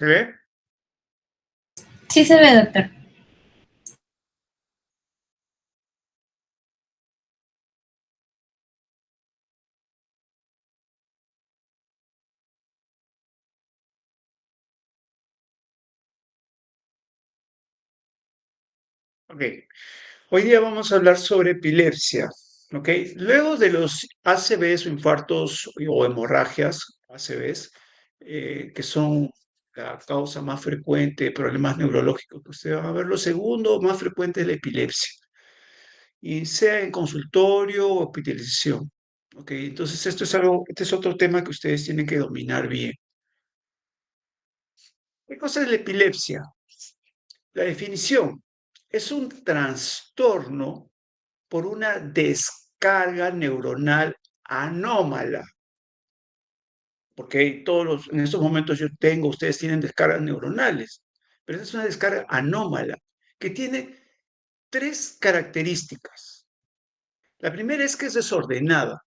¿Se ve? Sí se ve, doctor. Ok. Hoy día vamos a hablar sobre epilepsia. Ok. Luego de los ACVs o infartos o hemorragias, ACVs, que son la causa más frecuente de problemas neurológicos que usted va a ver, lo segundo más frecuente es la epilepsia, y sea en consultorio o hospitalización. Ok. Entonces, este es otro tema que ustedes tienen que dominar bien. ¿Qué cosa es la epilepsia? La definición es un trastorno por una descarga neuronal anómala, porque en estos momentos ustedes tienen descargas neuronales, pero esta es una descarga anómala que tiene tres características. La primera es que es desordenada,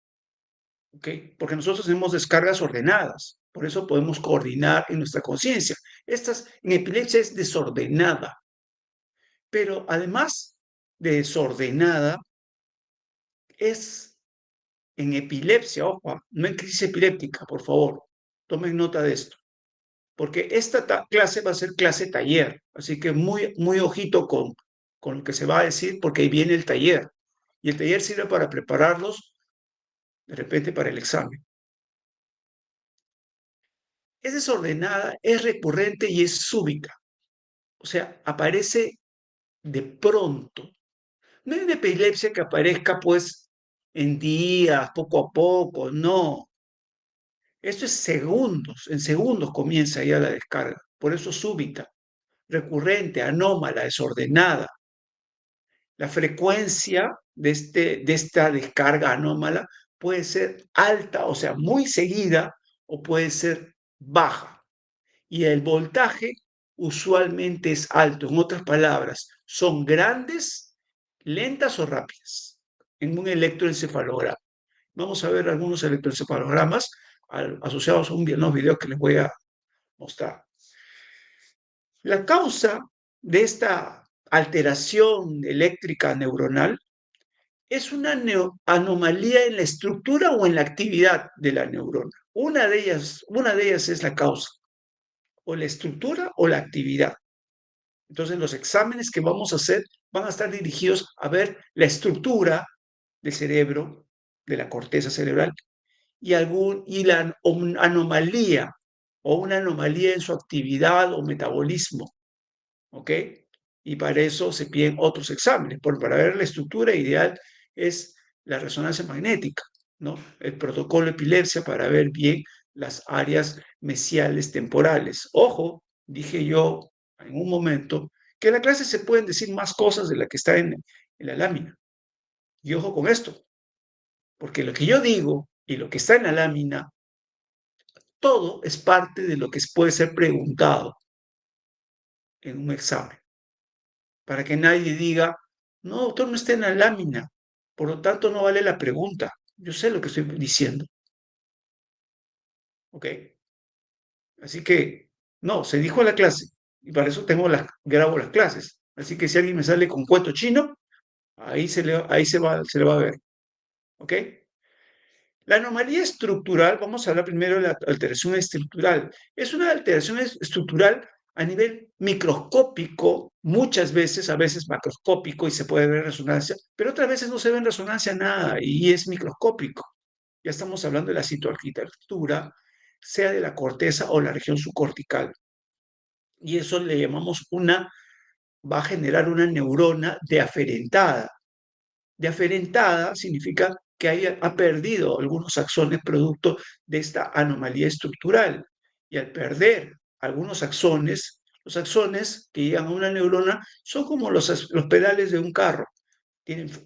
¿ok? Porque nosotros tenemos descargas ordenadas, por eso podemos coordinar en nuestra conciencia. En epilepsia es desordenada, pero además de desordenada, es en epilepsia, ojo, no en crisis epiléptica, por favor, tomen nota de esto, porque esta clase va a ser clase taller, así que muy ojito con lo que se va a decir, porque ahí viene el taller, y el taller sirve para prepararlos de repente para el examen. Es desordenada, es recurrente y es súbita, o sea, aparece de pronto. No es una epilepsia que aparezca pues en días, poco a poco, no. Esto es segundos, en segundos comienza ya la descarga, por eso súbita, recurrente, anómala, desordenada. La frecuencia de esta descarga anómala puede ser alta, o sea, muy seguida, o puede ser baja. Y el voltaje usualmente es alto. En otras palabras, son grandes, lentas o rápidas en un electroencefalograma. Vamos a ver algunos electroencefalogramas asociados a unos videos que les voy a mostrar. La causa de esta alteración eléctrica neuronal es una anomalía en la estructura o en la actividad de la neurona. Una de ellas es la causa, o la estructura o la actividad. Entonces, los exámenes que vamos a hacer van a estar dirigidos a ver la estructura del cerebro, de la corteza cerebral, y la anomalía o una anomalía en su actividad o metabolismo, ¿ok? Y para eso se piden otros exámenes, porque para ver la estructura ideal es la resonancia magnética, ¿no? El protocolo epilepsia para ver bien las áreas mesiales temporales. Ojo, dije yo en un momento que en la clase se pueden decir más cosas de las que está en la lámina. Y ojo con esto, porque lo que yo digo y lo que está en la lámina, todo es parte de lo que puede ser preguntado en un examen, para que nadie diga, no, doctor, no está en la lámina, por lo tanto no vale la pregunta. Yo sé lo que estoy diciendo, ¿ok? Así que, no, se dijo en la clase, y para eso grabo las clases. Así que si alguien me sale con cuento chino, ahí se le va a ver, ¿ok? La anomalía estructural, vamos a hablar primero de la alteración estructural. Es una alteración estructural a nivel microscópico, muchas veces, a veces macroscópico y se puede ver en resonancia, pero otras veces no se ve en resonancia nada y es microscópico. Ya estamos hablando de la citoarquitectura, sea de la corteza o la región subcortical. Y eso le llamamos va a generar una neurona deaferentada. Deaferentada significa que ha perdido algunos axones producto de esta anomalía estructural. Y al perder algunos axones, los axones que llegan a una neurona son como los pedales de un carro.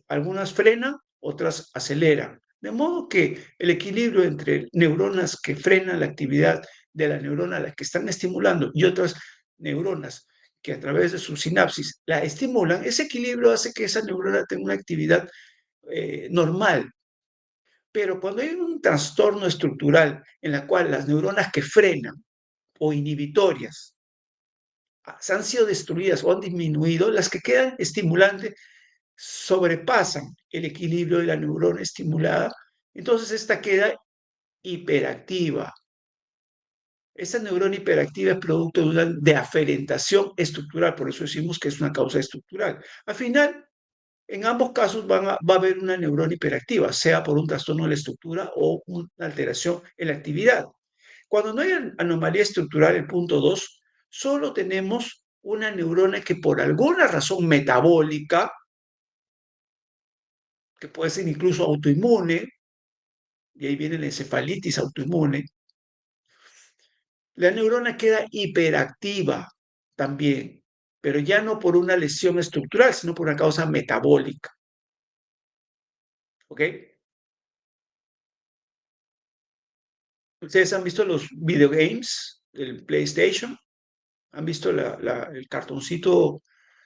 Algunas frenan, otras aceleran. De modo que el equilibrio entre neuronas que frenan la actividad de la neurona a la que están estimulando y otras neuronas que a través de su sinapsis la estimulan, ese equilibrio hace que esa neurona tenga una actividad normal. Pero cuando hay un trastorno estructural en la cual las neuronas que frenan o inhibitorias se han sido destruidas o han disminuido, las que quedan estimulantes sobrepasan el equilibrio de la neurona estimulada, entonces esta queda hiperactiva. Esta neurona hiperactiva es producto de una deaferentación estructural, por eso decimos que es una causa estructural. Al final, en ambos casos va a haber una neurona hiperactiva, sea por un trastorno de la estructura o una alteración en la actividad. Cuando no hay anomalía estructural, el punto 2, solo tenemos una neurona que por alguna razón metabólica, que puede ser incluso autoinmune, y ahí viene la encefalitis autoinmune, la neurona queda hiperactiva también, pero ya no por una lesión estructural, sino por una causa metabólica. ¿Ok? ¿Ustedes han visto los videogames del PlayStation? ¿Han visto el cartoncito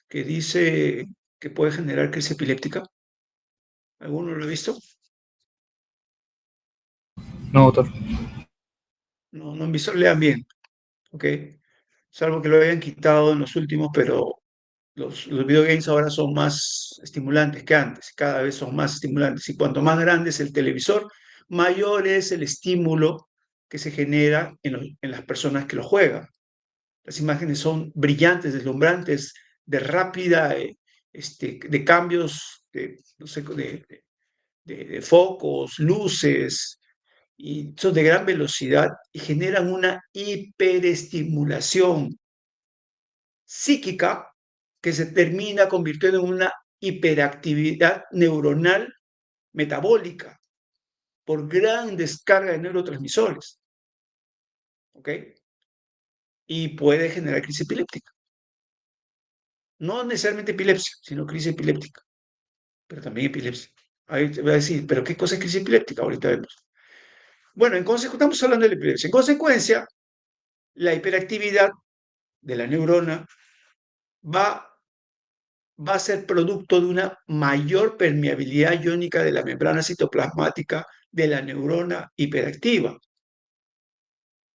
que dice que puede generar crisis epiléptica? ¿Alguno lo ha visto? No, doctor. No, no han visto, lean bien, ¿ok? Salvo que lo hayan quitado en los últimos, pero los videogames ahora son más estimulantes que antes, cada vez son más estimulantes. Y cuanto más grande es el televisor, mayor es el estímulo que se genera en las personas que lo juegan. Las imágenes son brillantes, deslumbrantes, de rápida, de cambios, no sé, de focos, luces, y son de gran velocidad y generan una hiperestimulación psíquica que se termina convirtiendo en una hiperactividad neuronal metabólica por gran descarga de neurotransmisores, ¿ok? Y puede generar crisis epiléptica. No necesariamente epilepsia, sino crisis epiléptica, pero también epilepsia. Ahí te voy a decir, ¿pero qué cosa es crisis epiléptica? Ahorita vemos. Bueno, estamos hablando de la epilepsia. En consecuencia, la hiperactividad de la neurona va va a ser producto de una mayor permeabilidad iónica de la membrana citoplasmática de la neurona hiperactiva.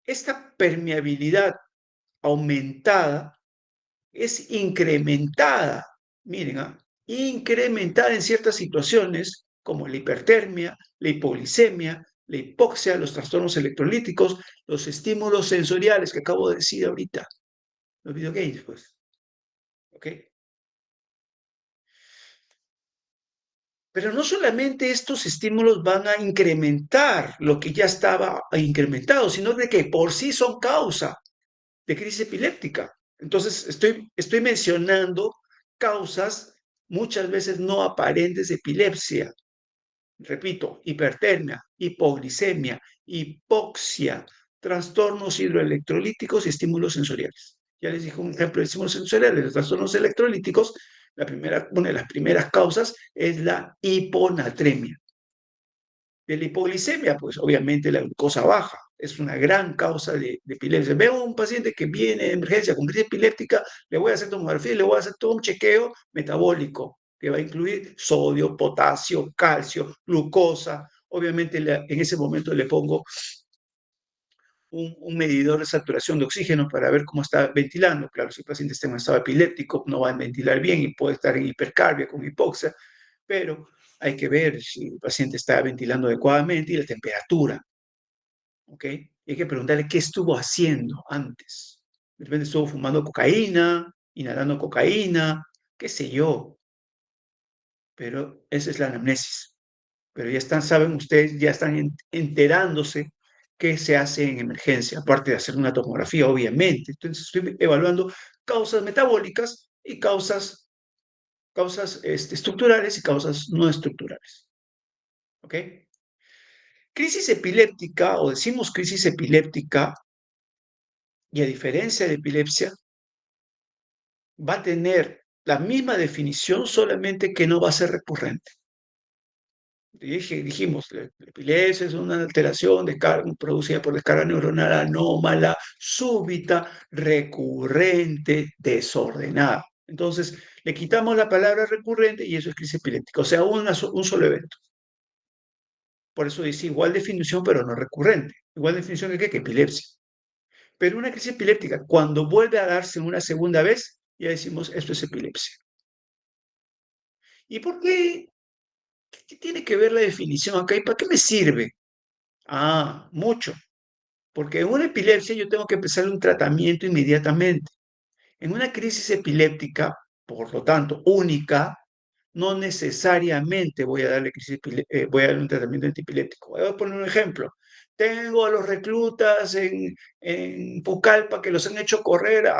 Esta permeabilidad aumentada es incrementada, miren, incrementada en ciertas situaciones como la hipertermia, la hipoglicemia, la hipoxia, los trastornos electrolíticos, los estímulos sensoriales que acabo de decir ahorita, los videogames, pues, ¿ok? Pero no solamente estos estímulos van a incrementar lo que ya estaba incrementado, sino de que por sí son causa de crisis epiléptica. Entonces, estoy mencionando causas muchas veces no aparentes de epilepsia. Repito, hipertermia, hipoglicemia, hipoxia, trastornos hidroelectrolíticos y estímulos sensoriales. Ya les dije un ejemplo de estímulos sensoriales, los trastornos electrolíticos, una de las primeras causas es la hiponatremia. De la hipoglicemia, pues obviamente la glucosa baja es una gran causa de epilepsia. Veo a un paciente que viene de emergencia con crisis epiléptica, le voy a hacer tomografía, le voy a hacer todo un chequeo metabólico que va a incluir sodio, potasio, calcio, glucosa. Obviamente en ese momento le pongo un medidor de saturación de oxígeno para ver cómo está ventilando. Claro, si el paciente está en un estado epiléptico, no va a ventilar bien y puede estar en hipercarbia con hipoxia, pero hay que ver si el paciente está ventilando adecuadamente y la temperatura, ¿ok? Y hay que preguntarle qué estuvo haciendo antes. De repente estuvo fumando cocaína, inhalando cocaína, qué sé yo, pero esa es la anamnesis. Pero ya están, saben ustedes, ya están enterándose qué se hace en emergencia, aparte de hacer una tomografía, obviamente. Entonces estoy evaluando causas metabólicas y causas estructurales y causas no estructurales. ¿Ok? Crisis epiléptica, o decimos crisis epiléptica, y a diferencia de epilepsia, va a tener la misma definición, solamente que no va a ser recurrente. Dijimos, la epilepsia es una alteración de carga producida por descarga neuronal anómala, súbita, recurrente, desordenada. Entonces, le quitamos la palabra recurrente y eso es crisis epiléptica, o sea, un solo evento. Por eso dice igual definición, pero no recurrente. Igual definición que epilepsia. Pero una crisis epiléptica, cuando vuelve a darse una segunda vez, ya decimos, esto es epilepsia. ¿Y por qué? ¿Qué tiene que ver la definición acá? ¿Y para qué me sirve? Ah, mucho. Porque en una epilepsia yo tengo que empezar un tratamiento inmediatamente. En una crisis epiléptica, por lo tanto, única, no necesariamente voy a darle voy a darle un tratamiento antipiléptico. Voy a poner un ejemplo. Tengo a los reclutas en Pucallpa que los han hecho correr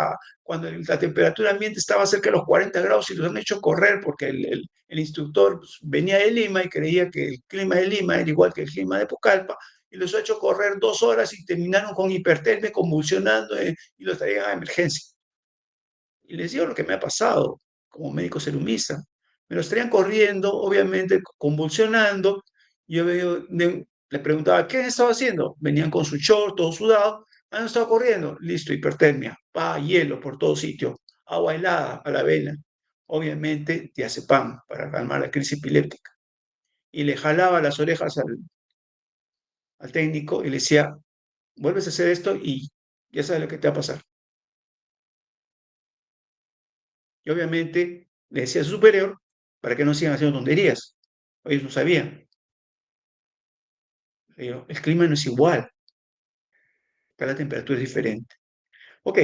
cuando la temperatura ambiente estaba cerca de los 40 grados y los han hecho correr porque el instructor pues, venía de Lima y creía que el clima de Lima era igual que el clima de Pucallpa y los ha hecho correr 2 horas y terminaron con hipertermia, convulsionando y los traían a emergencia. Y les digo lo que me ha pasado como médico serumista. Me los traían corriendo, obviamente convulsionando. Yo le preguntaba, ¿qué han estado haciendo? Venían con su short, todo sudado. Han estado corriendo. Listo, hipertermia. Hielo por todo sitio. Agua helada a la vena. Obviamente, diazepam para calmar la crisis epiléptica. Y le jalaba las orejas al técnico y le decía, vuelves a hacer esto y ya sabes lo que te va a pasar. Y obviamente le decía a su superior para que no sigan haciendo tonterías. Ellos no sabían. Le digo, el clima no es igual, acá la temperatura es diferente. Ok,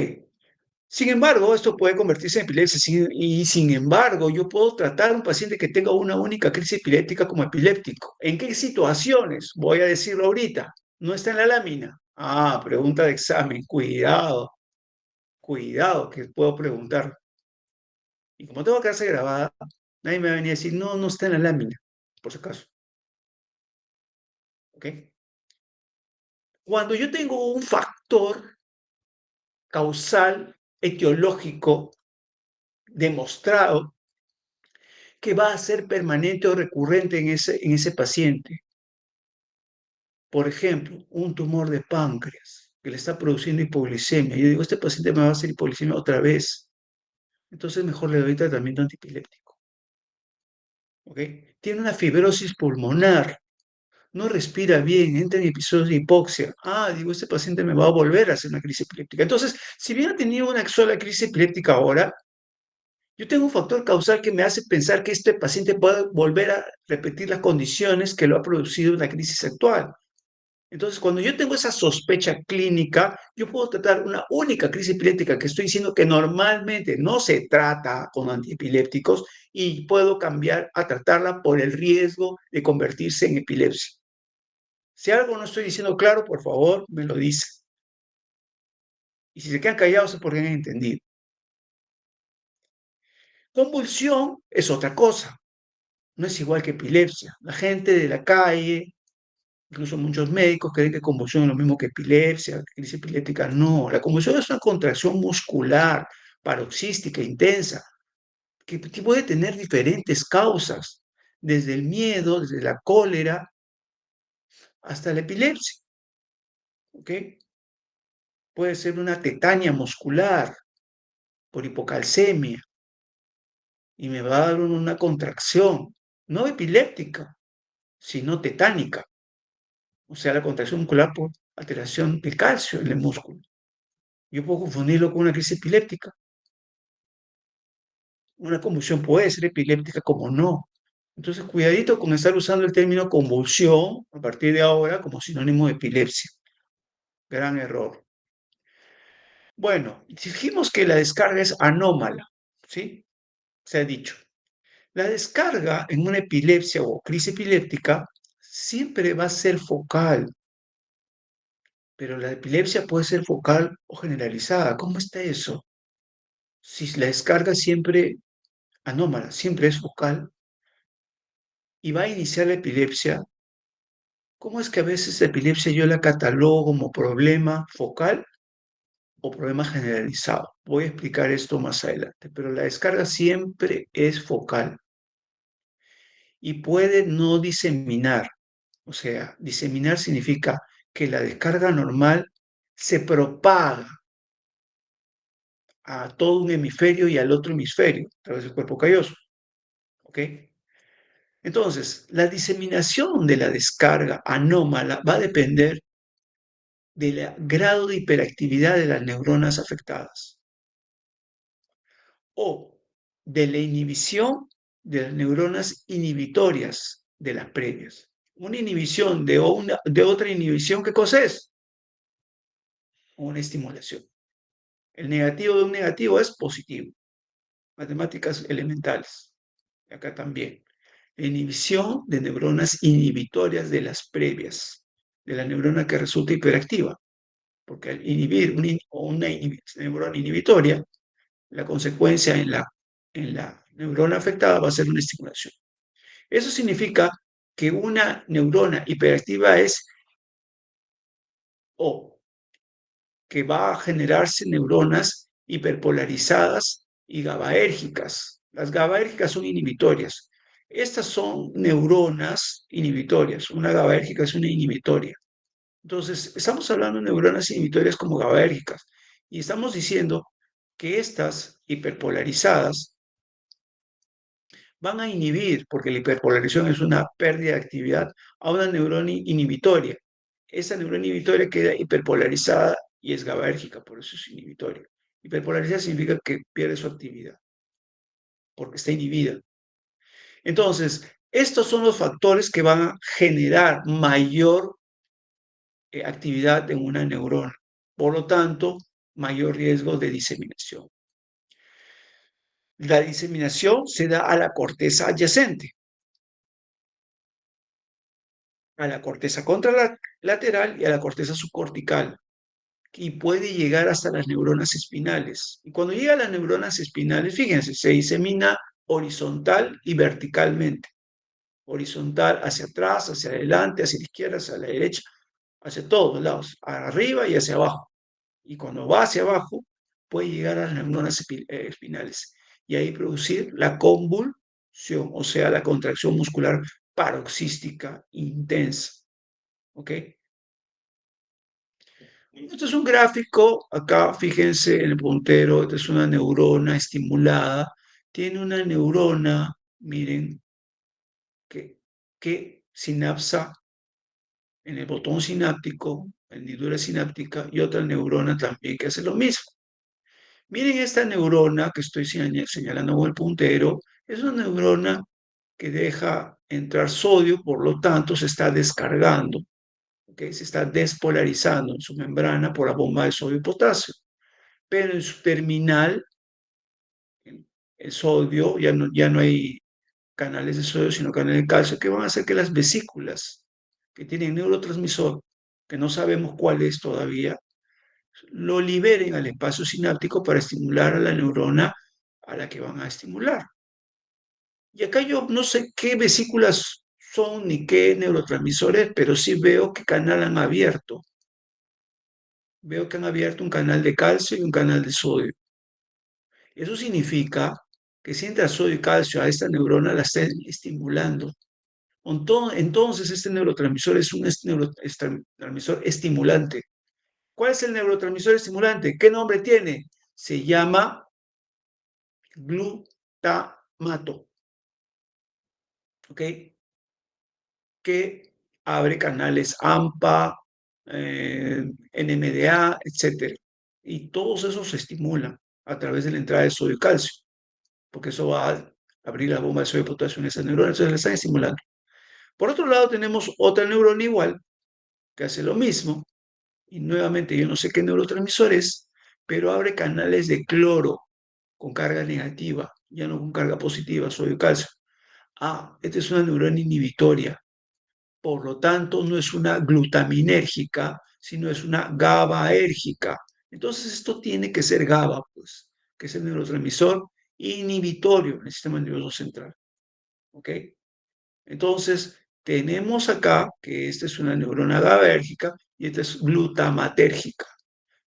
sin embargo, esto puede convertirse en epilepsia y sin embargo, yo puedo tratar a un paciente que tenga una única crisis epiléptica como epiléptico. ¿En qué situaciones? Voy a decirlo ahorita. No está en la lámina. Pregunta de examen. Cuidado, cuidado, que puedo preguntar. Y como tengo que hacer grabada, nadie me va a venir a decir, no, no está en la lámina, por si acaso. ¿Ok? Cuando yo tengo un factor causal etiológico demostrado que va a ser permanente o recurrente en ese paciente, por ejemplo, un tumor de páncreas que le está produciendo hipoglicemia, yo digo, este paciente me va a hacer hipoglicemia otra vez, entonces mejor le doy tratamiento antipiléptico. ¿Ok? Tiene una fibrosis pulmonar, no respira bien, entra en episodios de hipoxia. Digo, este paciente me va a volver a hacer una crisis epiléptica. Entonces, si bien ha tenido una sola crisis epiléptica ahora, yo tengo un factor causal que me hace pensar que este paciente puede volver a repetir las condiciones que lo ha producido la crisis actual. Entonces, cuando yo tengo esa sospecha clínica, yo puedo tratar una única crisis epiléptica que estoy diciendo que normalmente no se trata con antiepilépticos y puedo cambiar a tratarla por el riesgo de convertirse en epilepsia. Si algo no estoy diciendo claro, por favor, me lo dice. Y si se quedan callados es porque han entendido. Convulsión es otra cosa, no es igual que epilepsia. La gente de la calle, incluso muchos médicos creen que convulsión es lo mismo que epilepsia, crisis epiléptica. No, la convulsión es una contracción muscular, paroxística, intensa, que puede tener diferentes causas, desde el miedo, desde la cólera, hasta la epilepsia. ¿Ok? Puede ser una tetania muscular por hipocalcemia y me va a dar una contracción, no epiléptica, sino tetánica, o sea, la contracción muscular por alteración de calcio en el músculo. Yo puedo confundirlo con una crisis epiléptica. Una convulsión puede ser epiléptica como no. Entonces, cuidadito con estar usando el término convulsión a partir de ahora como sinónimo de epilepsia. Gran error. Bueno, dijimos que la descarga es anómala, ¿sí? Se ha dicho. La descarga en una epilepsia o crisis epiléptica siempre va a ser focal, pero la epilepsia puede ser focal o generalizada. ¿Cómo está eso? Si la descarga siempre anómala, siempre es focal y va a iniciar la epilepsia, ¿cómo es que a veces la epilepsia yo la catalogo como problema focal o problema generalizado? Voy a explicar esto más adelante, pero la descarga siempre es focal y puede no diseminar. O sea, diseminar significa que la descarga normal se propaga a todo un hemisferio y al otro hemisferio a través del cuerpo calloso. ¿Ok? Entonces, la diseminación de la descarga anómala va a depender del grado de hiperactividad de las neuronas afectadas o de la inhibición de las neuronas inhibitorias de las previas. Una inhibición de otra inhibición, ¿qué cosa es? Una estimulación. El negativo de un negativo es positivo. Matemáticas elementales. Acá también. La inhibición de neuronas inhibitorias de las previas, de la neurona que resulta hiperactiva. Porque al inhibir una neurona inhibitoria, la consecuencia en la neurona afectada va a ser una estimulación. Eso significa que una neurona hiperactiva es o que va a generarse neuronas hiperpolarizadas y GABAérgicas. Las GABAérgicas son inhibitorias. Estas son neuronas inhibitorias. Una GABAérgica es una inhibitoria. Entonces, estamos hablando de neuronas inhibitorias como GABAérgicas y estamos diciendo que estas hiperpolarizadas van a inhibir, porque la hiperpolarización es una pérdida de actividad, a una neurona inhibitoria. Esa neurona inhibitoria queda hiperpolarizada y es GABAérgica, por eso es inhibitoria. Hiperpolarizada significa que pierde su actividad, porque está inhibida. Entonces, estos son los factores que van a generar mayor actividad en una neurona. Por lo tanto, mayor riesgo de diseminación. La diseminación se da a la corteza adyacente, a la corteza contralateral y a la corteza subcortical, y puede llegar hasta las neuronas espinales. Y cuando llega a las neuronas espinales, fíjense, se disemina horizontal y verticalmente. Horizontal hacia atrás, hacia adelante, hacia la izquierda, hacia la derecha, hacia todos lados, arriba y hacia abajo. Y cuando va hacia abajo, puede llegar a las neuronas espinales y ahí producir la convulsión, o sea, la contracción muscular paroxística intensa. ¿Ok? Esto es un gráfico, acá fíjense en el puntero, esta es una neurona estimulada, tiene una neurona, miren, que sinapsa en el botón sináptico, hendidura sináptica, y otra neurona también que hace lo mismo. Miren esta neurona que estoy señalando con el puntero, es una neurona que deja entrar sodio, por lo tanto se está descargando, ¿okay? Se está despolarizando en su membrana por la bomba de sodio y potasio. Pero en su terminal, el sodio, ya no hay canales de sodio, sino canales de calcio, que van a hacer que las vesículas que tienen neurotransmisor, que no sabemos cuál es todavía, lo liberen al espacio sináptico para estimular a la neurona a la que van a estimular. Y acá yo no sé qué vesículas son ni qué neurotransmisores, pero sí veo qué canal han abierto. Veo que han abierto un canal de calcio y un canal de sodio. Eso significa que si entra sodio y calcio a esta neurona, la está estimulando. Entonces, este neurotransmisor es un neurotransmisor estimulante. ¿Cuál es el neurotransmisor estimulante? ¿Qué nombre tiene? Se llama glutamato. ¿Ok? Que abre canales AMPA, NMDA, etcétera. Y todos esos se estimulan a través de la entrada de sodio y calcio, porque eso va a abrir la bomba de sodio y potasio en esas neuronas, entonces le están estimulando. Por otro lado, tenemos otra neurona igual, que hace lo mismo, y nuevamente yo no sé qué neurotransmisor es, pero abre canales de cloro con carga negativa, ya no con carga positiva, sodio y calcio. Ah, esta es una neurona inhibitoria. Por lo tanto, no es una glutaminérgica, sino es una GABAérgica. Entonces, esto tiene que ser GABA, pues, que es el neurotransmisor inhibitorio en el sistema nervioso central. ¿Ok? Entonces, tenemos acá que esta es una neurona GABAérgica y esta es glutamatérgica.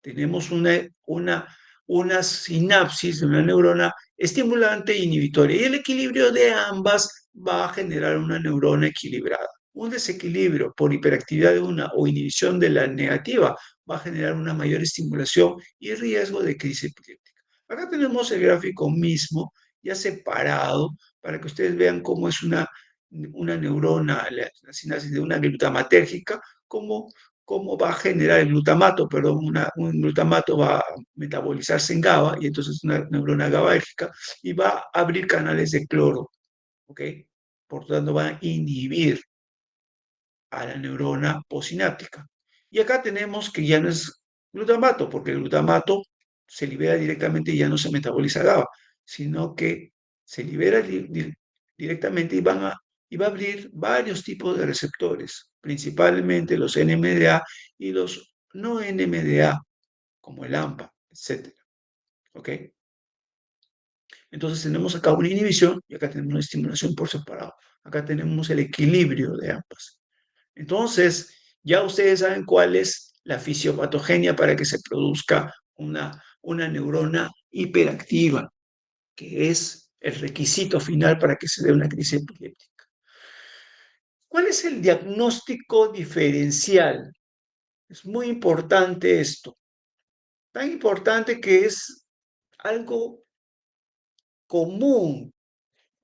Tenemos una sinapsis de una neurona estimulante e inhibitoria y el equilibrio de ambas va a generar una neurona equilibrada. Un desequilibrio por hiperactividad de una o inhibición de la negativa va a generar una mayor estimulación y riesgo de crisis epiléptica. Acá tenemos el gráfico mismo ya separado para que ustedes vean cómo es una neurona, la sinapsis de una glutamatérgica, como cómo va a generar el glutamato, perdón, un glutamato va a metabolizarse en GABA y entonces una neurona GABAérgica y va a abrir canales de cloro, ¿ok? Por lo tanto, va a inhibir a la neurona posináptica. Y acá tenemos que ya no es glutamato, porque el glutamato se libera directamente y ya no se metaboliza GABA, sino que se libera directamente y va a abrir varios tipos de receptores, principalmente los NMDA y los no NMDA, como el AMPA, etcétera. ¿Ok? Entonces tenemos acá una inhibición y acá tenemos una estimulación por separado. Acá tenemos el equilibrio de ambas. Entonces, ya ustedes saben cuál es la fisiopatogenia para que se produzca una neurona hiperactiva, que es el requisito final para que se dé una crisis epiléptica. ¿Cuál es el diagnóstico diferencial? Es muy importante esto. Tan importante que es algo común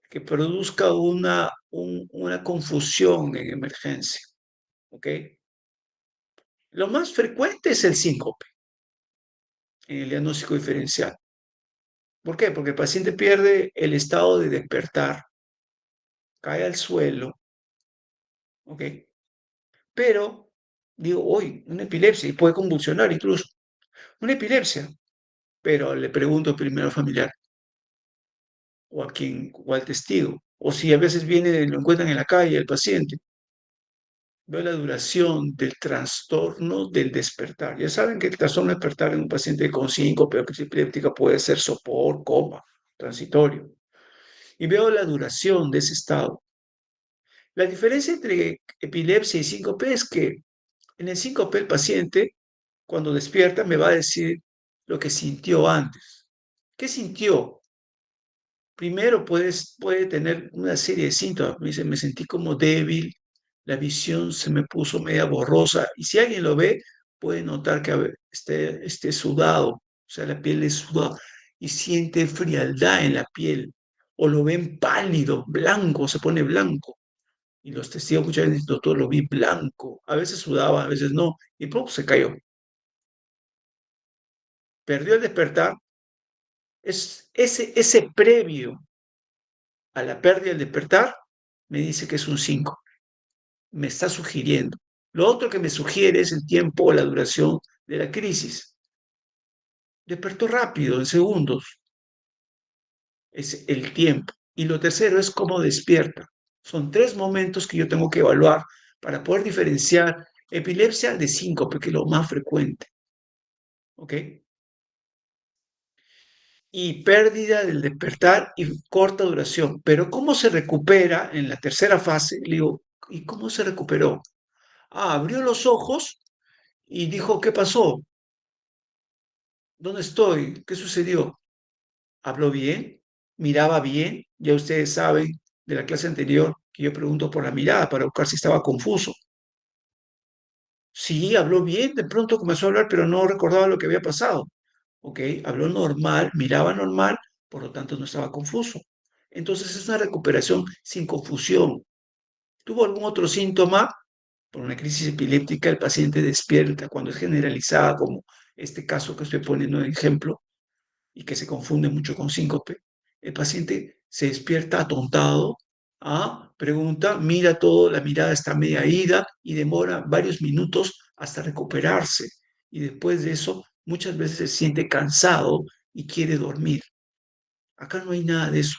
que produzca una confusión en emergencia. ¿Ok? Lo más frecuente es el síncope en el diagnóstico diferencial. ¿Por qué? Porque el paciente pierde el estado de despertar, cae al suelo, ¿ok? Pero, digo, hoy, una epilepsia y puede convulsionar incluso, una epilepsia, pero le pregunto primero al familiar o al testigo, o si a veces viene, lo encuentran en la calle el paciente, veo la duración del trastorno del despertar. Ya saben que el trastorno del despertar en un paciente con síncope o crisis epiléptica puede ser sopor, coma, transitorio. Y veo la duración de ese estado. La diferencia entre epilepsia y síncope es que en el síncope el paciente, cuando despierta, me va a decir lo que sintió antes. ¿Qué sintió? Primero puede tener una serie de síntomas. Me dice, me sentí como débil, la visión se me puso media borrosa. Y si alguien lo ve, puede notar que esté sudado, o sea, la piel es sudada y siente frialdad en la piel. O lo ven pálido, blanco, se pone blanco. Y los testigos muchas veces dicen, doctor, lo vi blanco. A veces sudaba, a veces no. Y pronto se cayó. Perdió el despertar. Es ese previo a la pérdida del despertar me dice que es un 5. Me está sugiriendo. Lo otro que me sugiere es el tiempo o la duración de la crisis. Despertó rápido, en segundos. Es el tiempo. Y lo tercero es cómo despierta. Son tres momentos que yo tengo que evaluar para poder diferenciar epilepsia de síncope, que es lo más frecuente. ¿Ok? Y pérdida del despertar y corta duración. Pero ¿cómo se recupera en la tercera fase? Le digo, ¿y cómo se recuperó? Ah, abrió los ojos y dijo, ¿qué pasó? ¿Dónde estoy? ¿Qué sucedió? ¿Habló bien? ¿Miraba bien? Ya ustedes saben de la clase anterior que yo pregunto por la mirada para buscar si estaba confuso. Sí, habló bien, de pronto comenzó a hablar, pero no recordaba lo que había pasado. ¿Ok? Habló normal, miraba normal, por lo tanto no estaba confuso. Entonces es una recuperación sin confusión. ¿Tuvo algún otro síntoma? Por una crisis epiléptica, el paciente despierta cuando es generalizada, como este caso que estoy poniendo de ejemplo, y que se confunde mucho con síncope. El paciente se despierta atontado, pregunta, mira todo, la mirada está media ida y demora varios minutos hasta recuperarse. Y después de eso, muchas veces se siente cansado y quiere dormir. Acá no hay nada de eso.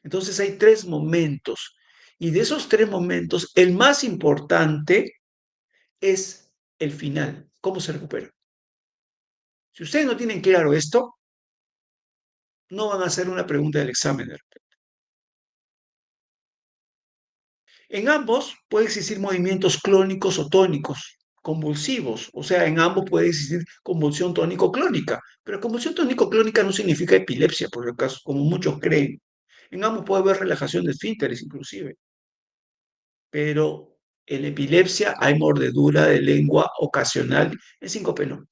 Entonces hay tres momentos. Y de esos tres momentos, el más importante es el final, cómo se recupera. Si ustedes no tienen claro esto, no van a hacer una pregunta del examen. En ambos puede existir movimientos clónicos o tónicos, convulsivos, o sea, en ambos puede existir convulsión tónico-clónica, pero convulsión tónico-clónica no significa epilepsia, por el caso, como muchos creen. En ambos puede haber relajación de esfínteres, inclusive, pero en epilepsia hay mordedura de lengua ocasional, en síncope no.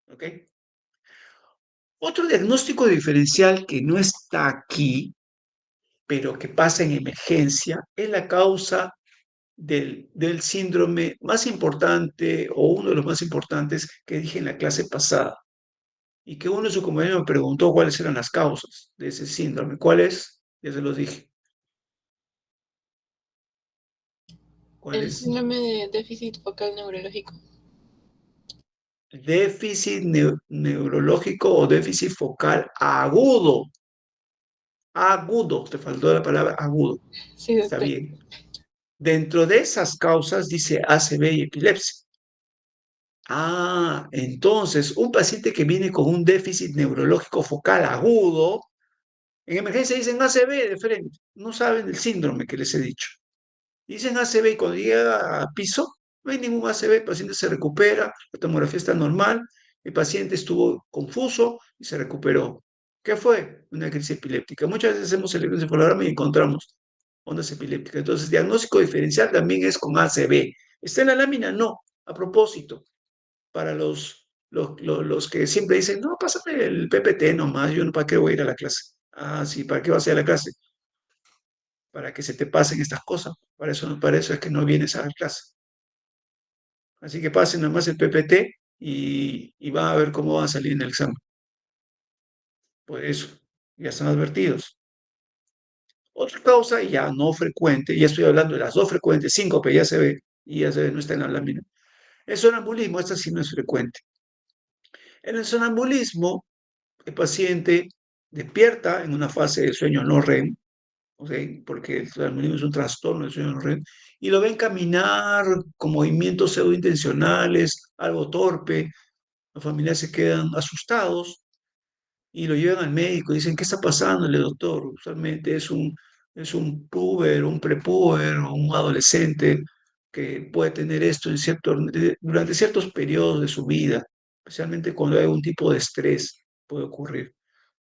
¿Ok? Otro diagnóstico diferencial que no está aquí, pero que pasa en emergencia, es la causa del síndrome más importante o uno de los más importantes que dije en la clase pasada y que uno de sus compañeros me preguntó cuáles eran las causas de ese síndrome. ¿Cuál es? Ya se los dije. ¿Cuál El es? síndrome de déficit focal neurológico. Déficit neurológico o déficit focal agudo. Agudo, te faltó la palabra agudo. Sí, Está doctor. bien. Dentro de esas causas dice ACV y epilepsia. Entonces, un paciente que viene con un déficit neurológico focal agudo, en emergencia dicen ACV de frente, no saben el síndrome que les he dicho. Dicen ACV y cuando llega a piso, no hay ningún ACV, el paciente se recupera, la tomografía está normal, el paciente estuvo confuso y se recuperó. ¿Qué fue? Una crisis epiléptica. Muchas veces hacemos el electroencefalograma y encontramos ondas epilépticas. Entonces, diagnóstico diferencial también es con ACV. ¿Está en la lámina? No. A propósito, para los que siempre dicen, no, pásame el PPT nomás, yo no, ¿para qué voy a ir a la clase? Sí, ¿para qué vas a ir a la clase? Para que se te pasen estas cosas. Para eso es que no vienes a la clase. Así que pasen nomás el PPT y van a ver cómo van a salir en el examen. Por eso, ya están advertidos. Otra causa ya no frecuente, ya estoy hablando de las dos frecuentes, síncope ya se ve, y ya se ve, no está en la lámina. El sonambulismo, esta sí no es frecuente. En el sonambulismo, el paciente despierta en una fase de sueño no REM, ¿okay? Porque el sonambulismo es un trastorno del sueño no REM, y lo ven caminar con movimientos pseudointencionales, algo torpe, los familiares se quedan asustados y lo llevan al médico, dicen, ¿qué está pasándole, doctor? Usualmente es un puber, un prepúber o un adolescente que puede tener esto durante ciertos periodos de su vida, especialmente cuando hay algún tipo de estrés, puede ocurrir.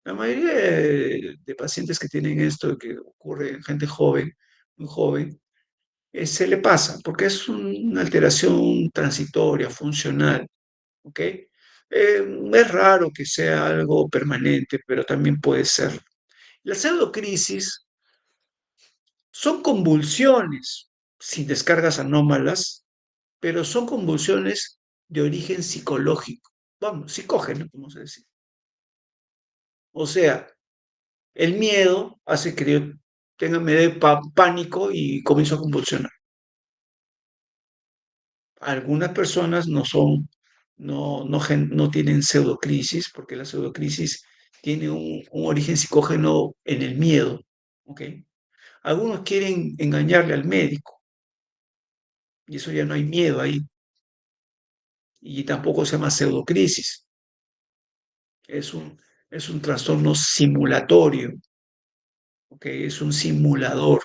La mayoría de pacientes que tienen esto, que ocurre en gente joven, muy joven, se le pasa, porque es una alteración transitoria, funcional. ¿Ok? Es raro que sea algo permanente, pero también puede ser. Las pseudocrisis son convulsiones sin descargas anómalas, pero son convulsiones de origen psicológico. Vamos, psicógeno, vamos a decir. O sea, el miedo hace que yo me dé pánico y comienzo a convulsionar. Algunas personas no tienen pseudocrisis, porque la pseudocrisis tiene un origen psicógeno en el miedo, ¿ok? Algunos quieren engañarle al médico, y eso ya no hay miedo ahí, y tampoco se llama pseudocrisis, es es un trastorno simulatorio, ¿ok? Es un simulador,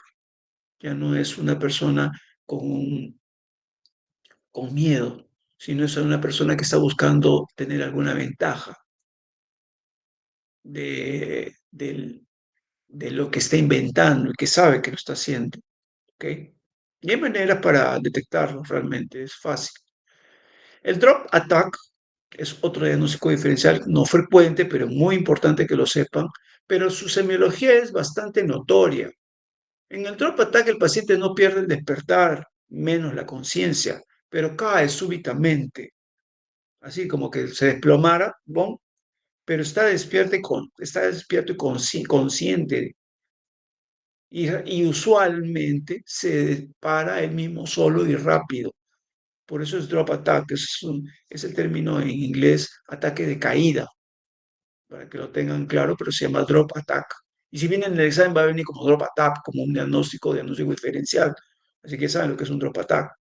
ya no es una persona con, con miedo, sino es una persona que está buscando tener alguna ventaja de lo que está inventando y que sabe que lo está haciendo. ¿Ok? Y hay maneras para detectarlo realmente, es fácil. El drop attack es otro diagnóstico diferencial no frecuente, pero muy importante que lo sepan, pero su semiología es bastante notoria. En el drop attack el paciente no pierde el despertar, menos la conciencia, pero cae súbitamente, así como que se desplomara, ¿bon? Pero está despierto y consciente y usualmente se para él mismo solo y rápido. Por eso es drop attack, es el término en inglés ataque de caída, para que lo tengan claro, pero se llama drop attack. Y si viene en el examen va a venir como drop attack, como un diagnóstico diferencial. Así que saben lo que es un drop attack.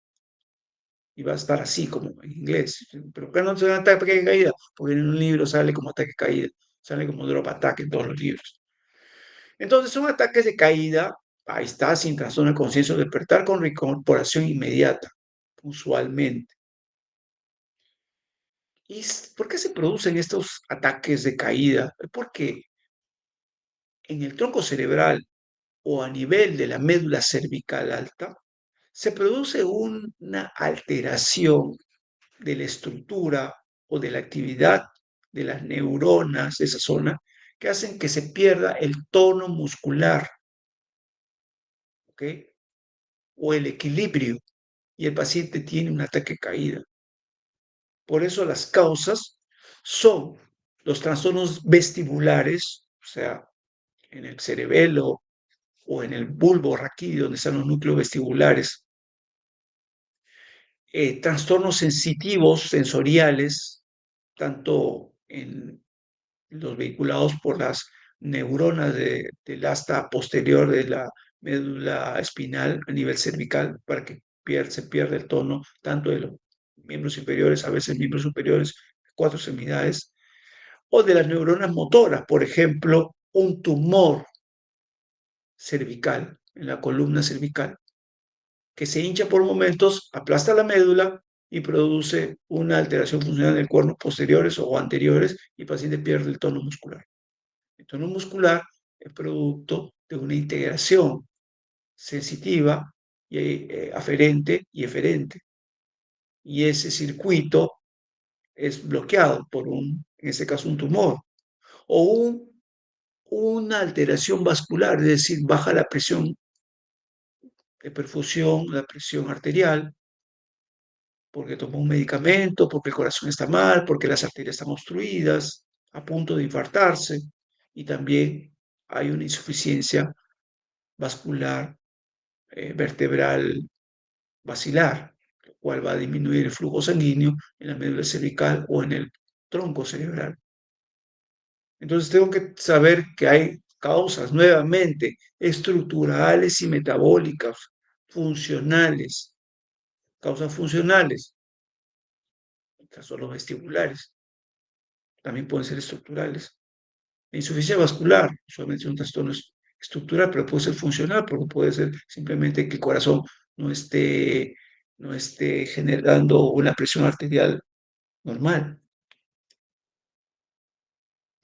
Y va a estar así como en inglés. Pero ¿qué no se llama ataque de caída? Porque en un libro sale como ataque de caída, sale como drop attack en todos los libros. Entonces son ataques de caída, ahí está, sin trastorno de conciencia o despertar con reincorporación inmediata, usualmente. ¿Y por qué se producen estos ataques de caída? Porque en el tronco cerebral o a nivel de la médula cervical alta, se produce una alteración de la estructura o de la actividad de las neuronas de esa zona que hacen que se pierda el tono muscular. ¿Ok? o el equilibrio y el paciente tiene un ataque de caída. Por eso las causas son los trastornos vestibulares, o sea, en el cerebelo o en el bulbo raquídeo, donde están los núcleos vestibulares, trastornos sensitivos sensoriales, tanto en los vehiculados por las neuronas del asta posterior de la médula espinal a nivel cervical, para que se pierda el tono tanto de los miembros inferiores, a veces miembros superiores, cuatro extremidades, o de las neuronas motoras, por ejemplo, un tumor cervical, en la columna cervical, que se hincha por momentos, aplasta la médula y produce una alteración funcional del cuerno posteriores o anteriores y el paciente pierde el tono muscular. El tono muscular es producto de una integración sensitiva y aferente y eferente. Y ese circuito es bloqueado por en este caso, un tumor o una alteración vascular, es decir, baja la presión de perfusión, la presión arterial, porque tomó un medicamento, porque el corazón está mal, porque las arterias están obstruidas, a punto de infartarse, y también hay una insuficiencia vascular vertebral basilar, lo cual va a disminuir el flujo sanguíneo en la médula cervical o en el tronco cerebral. Entonces tengo que saber que hay causas nuevamente estructurales y metabólicas, funcionales, causas funcionales, trastornos vestibulares, también pueden ser estructurales. La insuficiencia vascular, usualmente es un trastorno estructural, pero puede ser funcional, porque puede ser simplemente que el corazón no esté, no esté generando una presión arterial normal.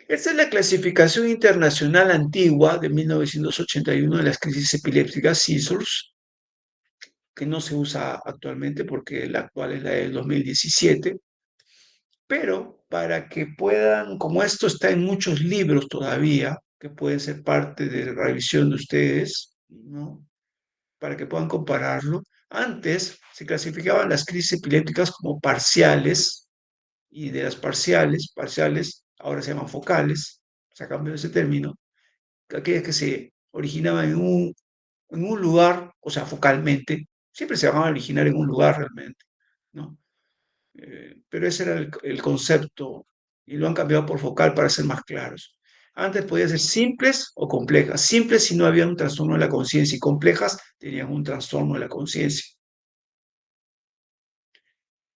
Esta es la clasificación internacional antigua de 1981 de las crisis epilépticas, CSURS, que no se usa actualmente porque la actual es la del 2017, pero para que puedan, como esto está en muchos libros todavía, que pueden ser parte de la revisión de ustedes, ¿no? Para que puedan compararlo. Antes se clasificaban las crisis epilépticas como parciales, y de las parciales ahora se llaman focales, se ha cambiado ese término, aquellas que se originaban en un lugar, o sea, focalmente, siempre se van a originar en un lugar realmente, ¿no? Pero ese era el concepto y lo han cambiado por focal para ser más claros. Antes podían ser simples o complejas. Simples si no había un trastorno de la conciencia y complejas tenían un trastorno de la conciencia.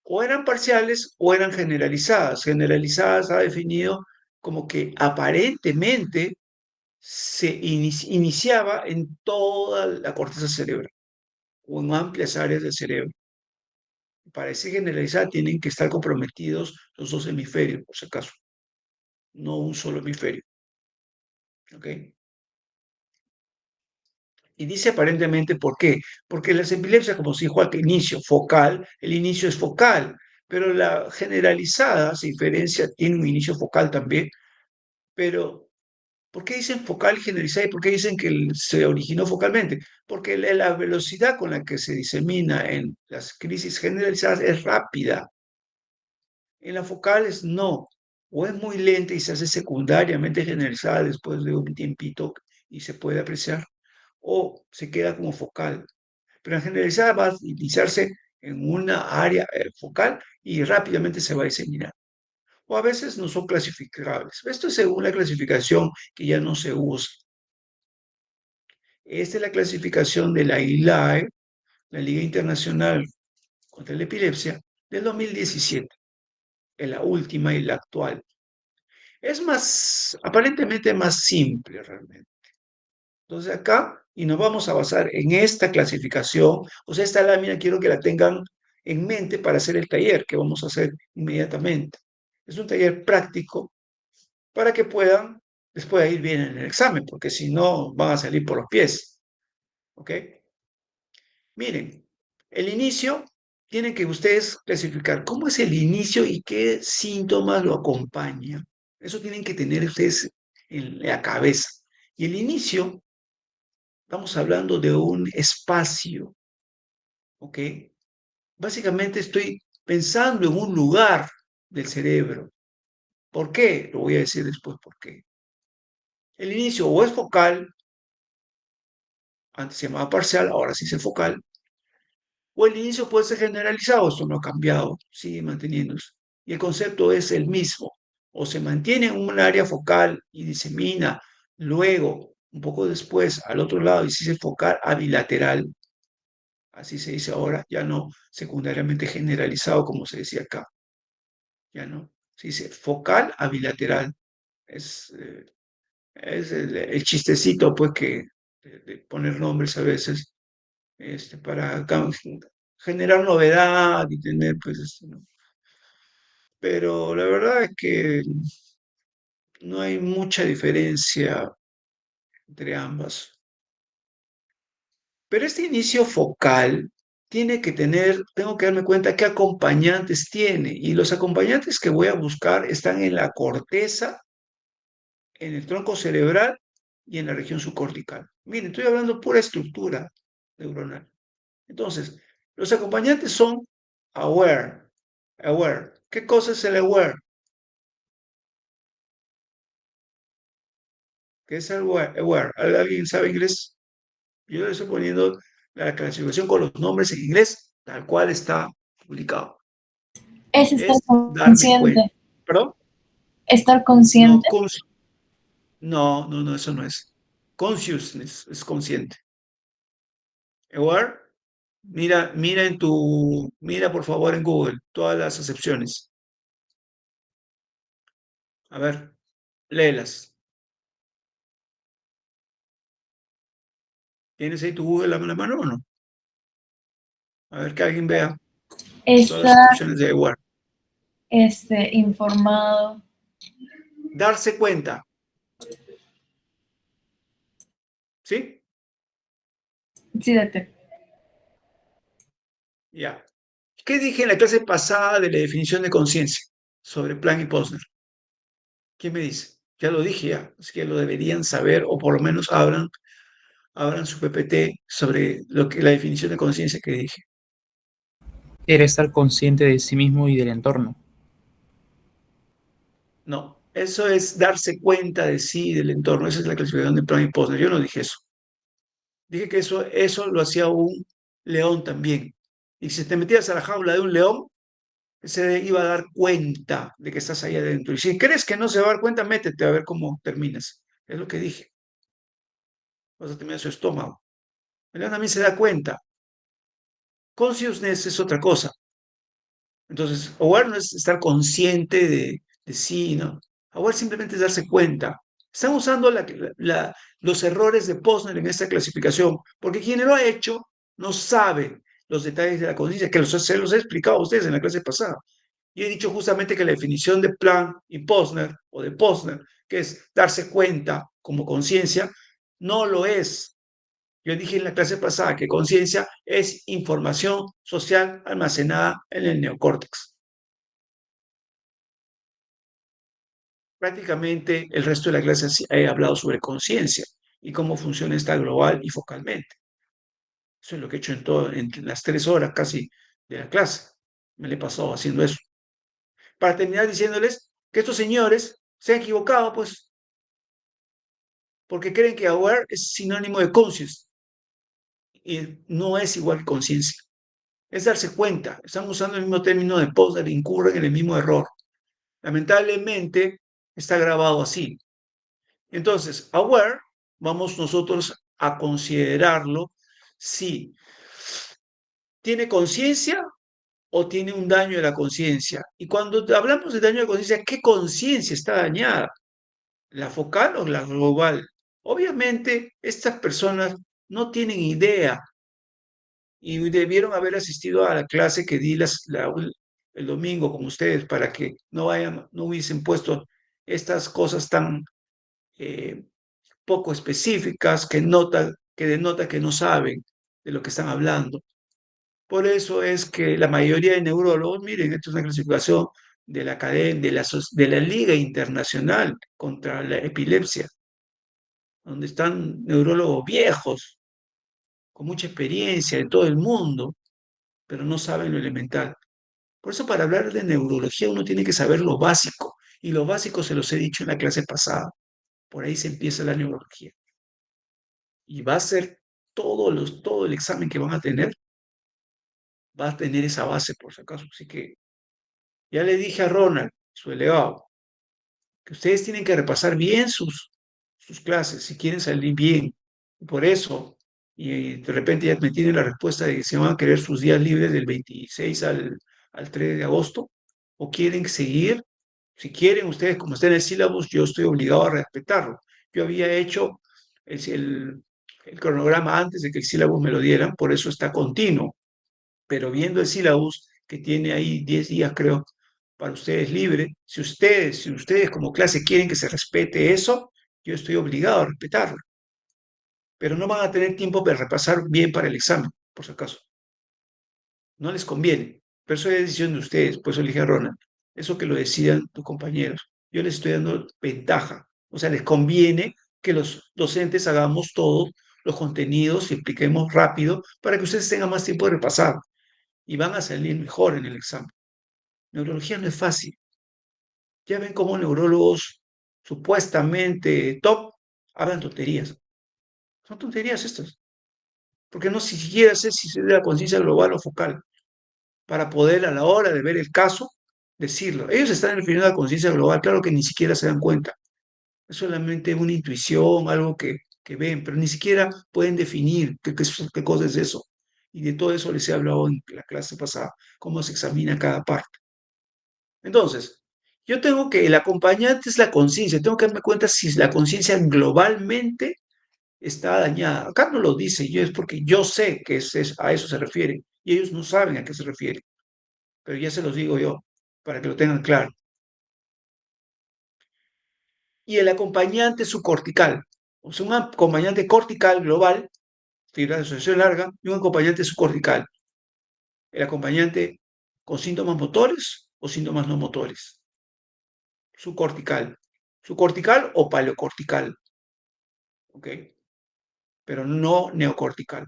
O eran parciales o eran generalizadas. Generalizadas ha definido como que aparentemente se iniciaba en toda la corteza cerebral o en amplias áreas del cerebro. Para ser generalizada tienen que estar comprometidos los dos hemisferios, por si acaso, no un solo hemisferio. ¿Ok? Y dice aparentemente por qué. Porque las epilepsias, como se dijo al inicio, focal, el inicio es focal, pero la generalizada se diferencia, tiene un inicio focal también, pero ¿por qué dicen focal y generalizada y por qué dicen que se originó focalmente? Porque la velocidad con la que se disemina en las crisis generalizadas es rápida. En las focales no, o es muy lenta y se hace secundariamente generalizada después de un tiempito y se puede apreciar, o se queda como focal. Pero en generalizada va a iniciarse en una área focal y rápidamente se va a diseminar. O a veces no son clasificables. Esto es según la clasificación que ya no se usa. Esta es la clasificación de la ILAE, la Liga Internacional contra la Epilepsia, del 2017, es la última y la actual. Es más, aparentemente más simple realmente. Entonces acá, y nos vamos a basar en esta clasificación, o sea, esta lámina quiero que la tengan en mente para hacer el taller que vamos a hacer inmediatamente. Es un taller práctico para que puedan, les pueda ir bien en el examen, porque si no, van a salir por los pies. ¿Ok? Miren, el inicio, tienen que ustedes clasificar cómo es el inicio y qué síntomas lo acompañan. Eso tienen que tener ustedes en la cabeza. Y el inicio, estamos hablando de un espacio, ¿ok? Básicamente estoy pensando en un lugar del cerebro. ¿Por qué? Lo voy a decir después por qué. El inicio o es focal, antes se llamaba parcial, ahora sí es focal, o el inicio puede ser generalizado, esto no ha cambiado, sigue manteniéndose. Y el concepto es el mismo, o se mantiene en un área focal y disemina, luego, un poco después, al otro lado, y se dice focal a bilateral, así se dice ahora, ya no secundariamente generalizado como se decía acá, ya no, se dice focal a bilateral, es, eh, es el chistecito, pues, que de poner nombres a veces para generar novedad y tener, pues, ¿no? Pero la verdad es que no hay mucha diferencia entre ambas. Pero este inicio focal tiene que tener, tengo que darme cuenta qué acompañantes tiene. Y los acompañantes que voy a buscar están en la corteza, en el tronco cerebral y en la región subcortical. Miren, estoy hablando pura estructura neuronal. Entonces, los acompañantes son aware. Aware. ¿Qué cosa es el aware? ¿Qué es el aware? Aware. ¿Alguien sabe inglés? Yo le estoy poniendo la clasificación con los nombres en inglés, tal cual está publicado. Es estar Es darme cuenta. consciente. ¿Perdón? Estar No, consciente. no, no, no, eso no es. Consciousness es consciente. Aware, mira por favor en Google todas las acepciones. A ver, léelas. ¿Tienes ahí tu Google a la mano o no? A ver que alguien vea todas las Estar acepciones de aware. informado. Darse cuenta, ¿sí? Sí, doctor. Ya. ¿Qué dije en la clase pasada de la definición de conciencia sobre Planck y Posner? ¿Quién me dice? Ya lo dije ya, así que lo deberían saber o por lo menos abran su PPT sobre lo que la definición de conciencia que dije. Era estar consciente de sí mismo y del entorno. No, eso es darse cuenta de sí, del entorno. Esa es la clasificación de Planck y Posner. Yo no dije eso. Dije que eso lo hacía un león también. Y si te metías a la jaula de un león, se iba a dar cuenta de que estás ahí adentro. Y si crees que no se va a dar cuenta, métete a ver cómo terminas. Es lo que dije. Vas a terminar su estómago. El león también se da cuenta. Consciousness es otra cosa. Entonces, aware no es estar consciente de sí, ¿no? Aware simplemente es darse cuenta. Están usando los errores de Posner en esta clasificación, porque quien lo ha hecho no sabe los detalles de la conciencia, que se los he explicado a ustedes en la clase pasada. Y he dicho justamente que la definición de Planck y Posner, o de Posner, que es darse cuenta como conciencia, no lo es. Yo dije en la clase pasada que conciencia es información social almacenada en el neocórtex. Prácticamente el resto de la clase he hablado sobre conciencia y cómo funciona esta global y focalmente. Eso es lo que he hecho en las 3 horas casi de la clase. Me le he pasado haciendo eso. Para terminar diciéndoles que estos señores se han equivocado, pues, porque creen que aware es sinónimo de conscious y no es igual que conciencia. Es darse cuenta. Están usando el mismo término de Posner e incurren en el mismo error. Lamentablemente está grabado así. Entonces, aware, vamos nosotros a considerarlo si tiene conciencia o tiene un daño de la conciencia. Y cuando hablamos de daño de conciencia, ¿qué conciencia está dañada? ¿La focal o la global? Obviamente, estas personas no tienen idea y debieron haber asistido a la clase que di el domingo con ustedes para que no hubiesen puesto estas cosas tan eh, poco específicas que denota que no saben de lo que están hablando. Por eso es que la mayoría de neurólogos, miren, esto es una clasificación de la academia, de la Liga Internacional contra la Epilepsia, donde están neurólogos viejos, con mucha experiencia de todo el mundo, pero no saben lo elemental. Por eso para hablar de neurología uno tiene que saber lo básico, y lo básico se los he dicho en la clase pasada. Por ahí se empieza la neurología. Y va a ser todo el examen que van a tener, va a tener esa base por si acaso. Así que ya le dije a Ronald, su delegado, que ustedes tienen que repasar bien sus clases si quieren salir bien. Por eso, y de repente ya me tienen la respuesta de que se van a querer sus días libres del 26 al 3 de agosto, o quieren seguir. Si quieren ustedes, como está en el sílabus, yo estoy obligado a respetarlo. Yo había hecho el cronograma antes de que el sílabus me lo dieran, por eso está continuo. Pero viendo el sílabus, que tiene ahí 10 días, creo, para ustedes libre, si ustedes como clase quieren que se respete eso, yo estoy obligado a respetarlo. Pero no van a tener tiempo para repasar bien para el examen, por si acaso. No les conviene. Pero eso es decisión de ustedes, por eso elige a Ronald. Eso que lo decidan tus compañeros. Yo les estoy dando ventaja. O sea, les conviene que los docentes hagamos todos los contenidos y expliquemos rápido para que ustedes tengan más tiempo de repasar y van a salir mejor en el examen. Neurología no es fácil. Ya ven cómo neurólogos supuestamente top hablan tonterías. Son tonterías estas. Porque no siquiera sé si es de la conciencia global o focal, para poder a la hora de ver el caso decirlo. Ellos están refiriendo a la conciencia global, claro que ni siquiera se dan cuenta. Es solamente una intuición, algo que ven, pero ni siquiera pueden definir qué cosa es eso. Y de todo eso les he hablado en la clase pasada, cómo se examina cada parte. Entonces, yo tengo que, el acompañante es la conciencia, tengo que darme cuenta si la conciencia globalmente está dañada. Acá no lo dice yo, es porque yo sé que a eso se refiere y ellos no saben a qué se refiere, pero ya se los digo yo para que lo tengan claro. Y el acompañante subcortical, o sea, un acompañante cortical global, fibra de asociación larga, y un acompañante subcortical. El acompañante con síntomas motores o síntomas no motores. Subcortical. Subcortical o paleocortical. ¿Ok? Pero no neocortical.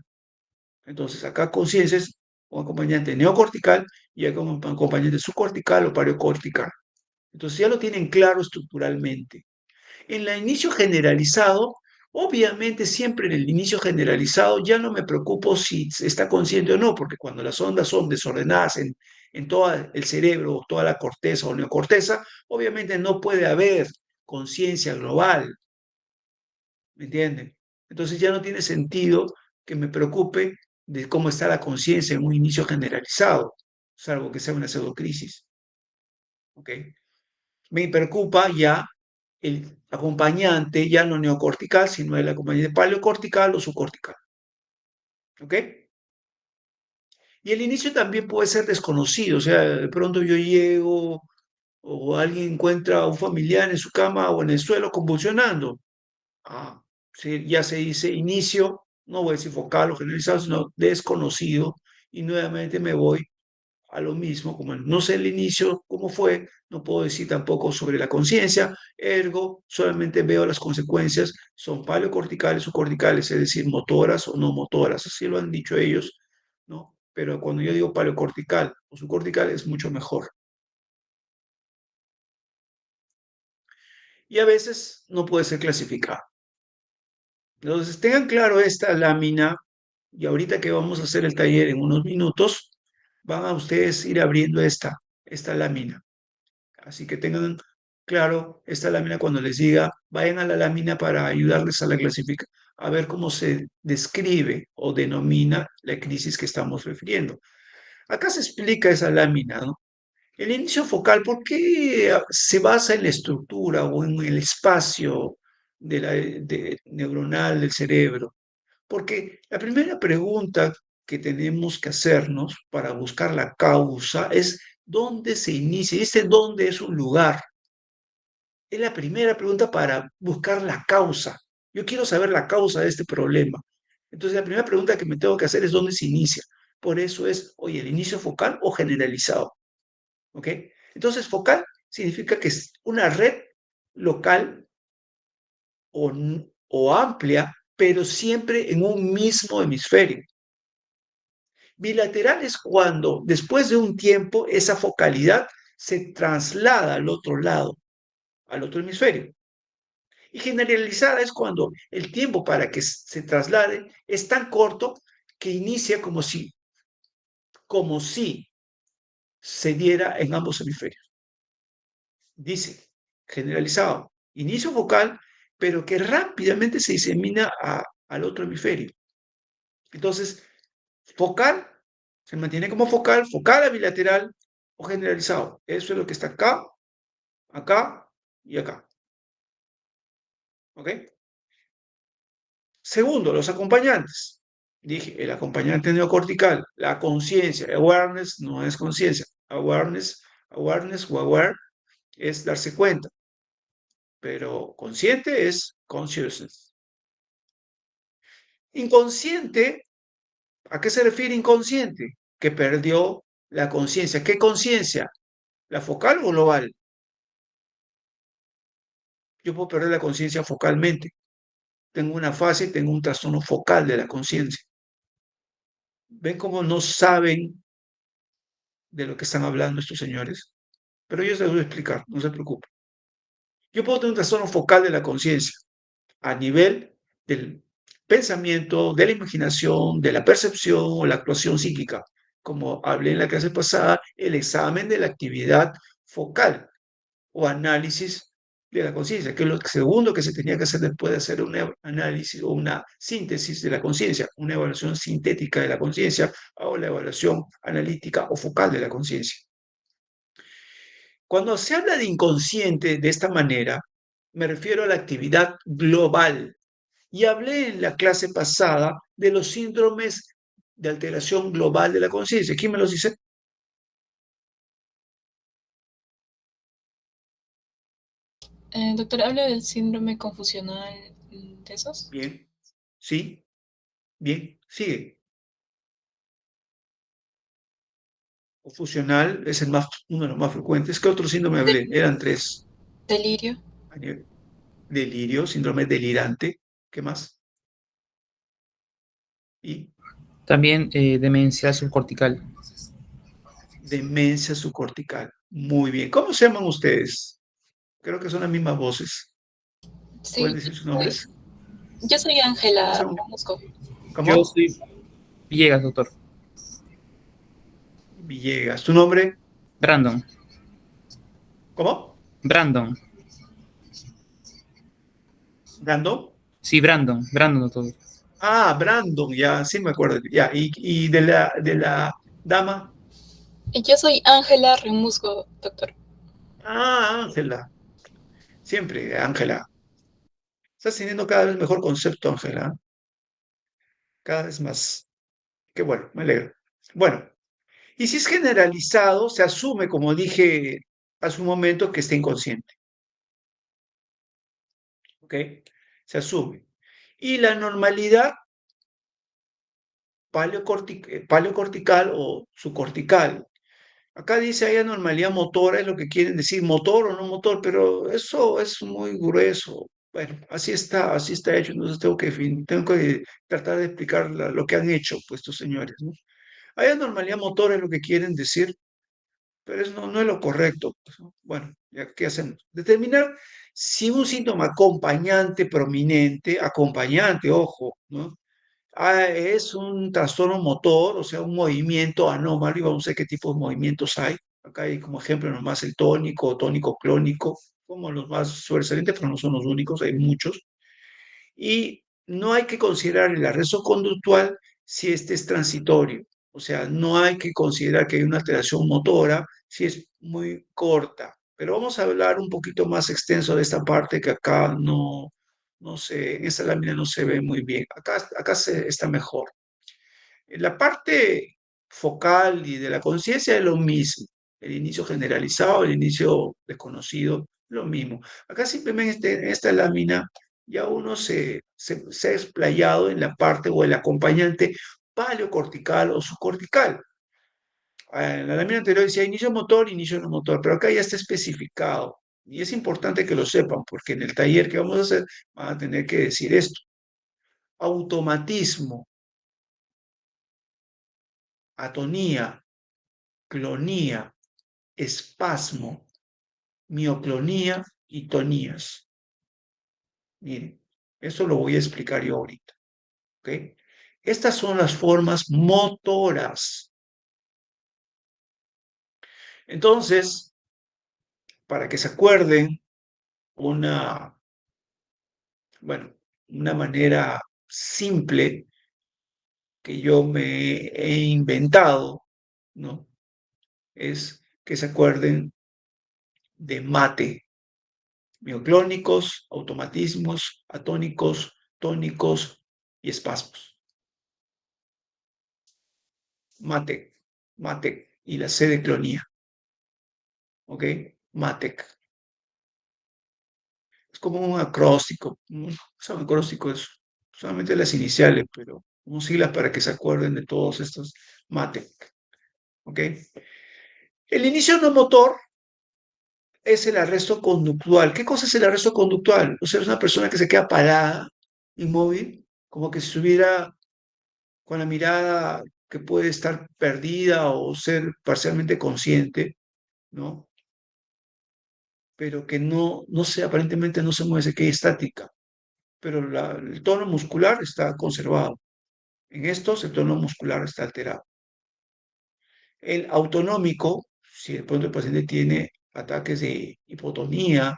Entonces, acá conciencia es un acompañante neocortical y hay como un acompañante subcortical o paleocortical. Entonces, ya lo tienen claro estructuralmente. En el inicio generalizado, obviamente siempre en el inicio generalizado ya no me preocupo si está consciente o no, porque cuando las ondas son desordenadas en todo el cerebro, toda la corteza o neocorteza, obviamente no puede haber conciencia global, ¿me entienden? Entonces ya no tiene sentido que me preocupe de cómo está la conciencia en un inicio generalizado, salvo que sea una pseudocrisis, ¿ok? Me preocupa ya el acompañante, ya no neocortical, sino el acompañante paleocortical o subcortical, ¿ok? Y el inicio también puede ser desconocido, o sea, de pronto yo llego o alguien encuentra a un familiar en su cama o en el suelo convulsionando. Ah, sí, ya se dice inicio, no voy a decir focal o generalizado, sino desconocido, y nuevamente me voy a lo mismo, como no sé el inicio, cómo fue, no puedo decir tampoco sobre la conciencia, ergo, solamente veo las consecuencias, son paleocorticales o corticales, es decir, motoras o no motoras, así lo han dicho ellos, ¿no? Pero cuando yo digo paleocortical o subcortical es mucho mejor. Y a veces no puede ser clasificado. Entonces, tengan claro esta lámina, y ahorita que vamos a hacer el taller en unos minutos, van a ustedes ir abriendo esta lámina. Así que tengan claro esta lámina cuando les diga, vayan a la lámina para ayudarles a la clasificación, a ver cómo se describe o denomina la crisis que estamos refiriendo. Acá se explica esa lámina, ¿no? El inicio focal, ¿por qué se basa en la estructura o en el espacio neuronal del cerebro? Porque la primera pregunta que tenemos que hacernos para buscar la causa es ¿dónde se inicia? ¿Este dónde es un lugar? Es la primera pregunta para buscar la causa. Yo quiero saber la causa de este problema. Entonces, la primera pregunta que me tengo que hacer es ¿dónde se inicia? Por eso es, oye, ¿el inicio focal o generalizado? ¿Ok? Entonces, focal significa que es una red local o, o amplia, pero siempre en un mismo hemisferio. Bilateral es cuando, después de un tiempo, esa focalidad se traslada al otro lado, al otro hemisferio. Y generalizada es cuando el tiempo para que se traslade es tan corto que inicia como si se diera en ambos hemisferios. Dice, generalizado, inicio focal, pero que rápidamente se disemina al otro hemisferio. Entonces, focal se mantiene como focal, focal a bilateral o generalizado. Eso es lo que está acá, acá y acá. ¿Ok? Segundo, los acompañantes. Dije, el acompañante neocortical, la conciencia, awareness no es conciencia. Awareness o aware es darse cuenta, pero consciente es consciousness. Inconsciente, ¿a qué se refiere inconsciente? Que perdió la conciencia. ¿Qué conciencia? ¿La focal o global? Yo puedo perder la conciencia focalmente. Tengo una fase, tengo un trastorno focal de la conciencia. ¿Ven cómo no saben de lo que están hablando estos señores? Pero yo se los voy a explicar, no se preocupen. Yo puedo tener un trastorno focal de la conciencia a nivel del pensamiento, de la imaginación, de la percepción o la actuación psíquica. Como hablé en la clase pasada, el examen de la actividad focal o análisis de la conciencia, que es lo segundo que se tenía que hacer después de hacer un análisis o una síntesis de la conciencia, una evaluación sintética de la conciencia o la evaluación analítica o focal de la conciencia. Cuando se habla de inconsciente de esta manera, me refiero a la actividad global. Y hablé en la clase pasada de los síndromes de alteración global de la conciencia. ¿Quién me los dice? Doctor, ¿habla del síndrome confusional de esos? Bien, sí, bien, sigue. Confusional es uno de los más frecuentes. ¿Qué otro síndrome hablé? Eran tres. Delirio. Delirio, síndrome delirante. ¿Qué más? Y También demencia subcortical. demencia subcortical. Muy bien. ¿Cómo se llaman ustedes? Creo que son las mismas voces. ¿Pueden Sí, decir sus nombres? yo soy ¿Cómo se Ángela llaman? Ramusco. Yo ¿Cómo? soy Villegas, doctor. Villegas. ¿Tu nombre? Brandon. ¿Cómo? Brandon. ¿Brandon? Sí, Brandon. Brandon, doctor. Ah, Brandon, ya, sí me acuerdo. Ya, y de la dama. Yo soy Ángela Remusgo, doctor. Ah, Ángela. Siempre, Ángela. Estás teniendo cada vez mejor concepto, Ángela. Cada vez más. Qué bueno, me alegro. Bueno, y si es generalizado, se asume, como dije hace un momento, que está inconsciente. ¿Ok? Se asume. Y la normalidad paleocortical o subcortical. Acá dice hay anormalidad motora, es lo que quieren decir motor o no motor, pero eso es muy grueso. Bueno, así está hecho, entonces tengo que tratar de explicar lo que han hecho pues, estos señores, ¿no? Hay anormalidad motora, es lo que quieren decir, pero eso no es lo correcto, pues, ¿no? Bueno, ya, ¿qué hacemos? Determinar si un síntoma acompañante, ojo, ¿no? Es un trastorno motor, o sea, un movimiento anómalo, y vamos a ver qué tipo de movimientos hay. Acá hay como ejemplo nomás el tónico clónico, como los más sobresalientes, pero no son los únicos, hay muchos. Y no hay que considerar el arresto conductual si este es transitorio, o sea, no hay que considerar que hay una alteración motora si es muy corta. Pero vamos a hablar un poquito más extenso de esta parte que acá no sé, en esta lámina no se ve muy bien. Acá está mejor. En la parte focal y de la conciencia es lo mismo. El inicio generalizado, el inicio desconocido, lo mismo. Acá simplemente en esta lámina ya uno se ha explayado en la parte o el acompañante paleocortical o subcortical. En la lámina anterior decía inicio no motor, pero acá ya está especificado. Y es importante que lo sepan, porque en el taller que vamos a hacer van a tener que decir esto. Automatismo, atonía, clonía, espasmo, mioclonía y tonías. Miren, eso lo voy a explicar yo ahorita. ¿Ok? Estas son las formas motoras. Entonces, para que se acuerden, una manera simple que yo me he inventado, ¿no? Es que se acuerden de MATE, mioclónicos, automatismos, atónicos, tónicos y espasmos. MATEC, MATEC y la C de clonía. ¿Ok? MATEC. Es como un acróstico. ¿No? Es un acróstico, es solamente las iniciales, pero como siglas para que se acuerden de todos estos MATEC. ¿Ok? El inicio no motor es el arresto conductual. ¿Qué cosa es el arresto conductual? O sea, es una persona que se queda parada, inmóvil, como que si estuviera con la mirada que puede estar perdida o ser parcialmente consciente, ¿no? Pero que no se, aparentemente no se mueve, se queda estática. Pero el tono muscular está conservado. En estos, el tono muscular está alterado. El autonómico, si de pronto el paciente tiene ataques de hipotonía,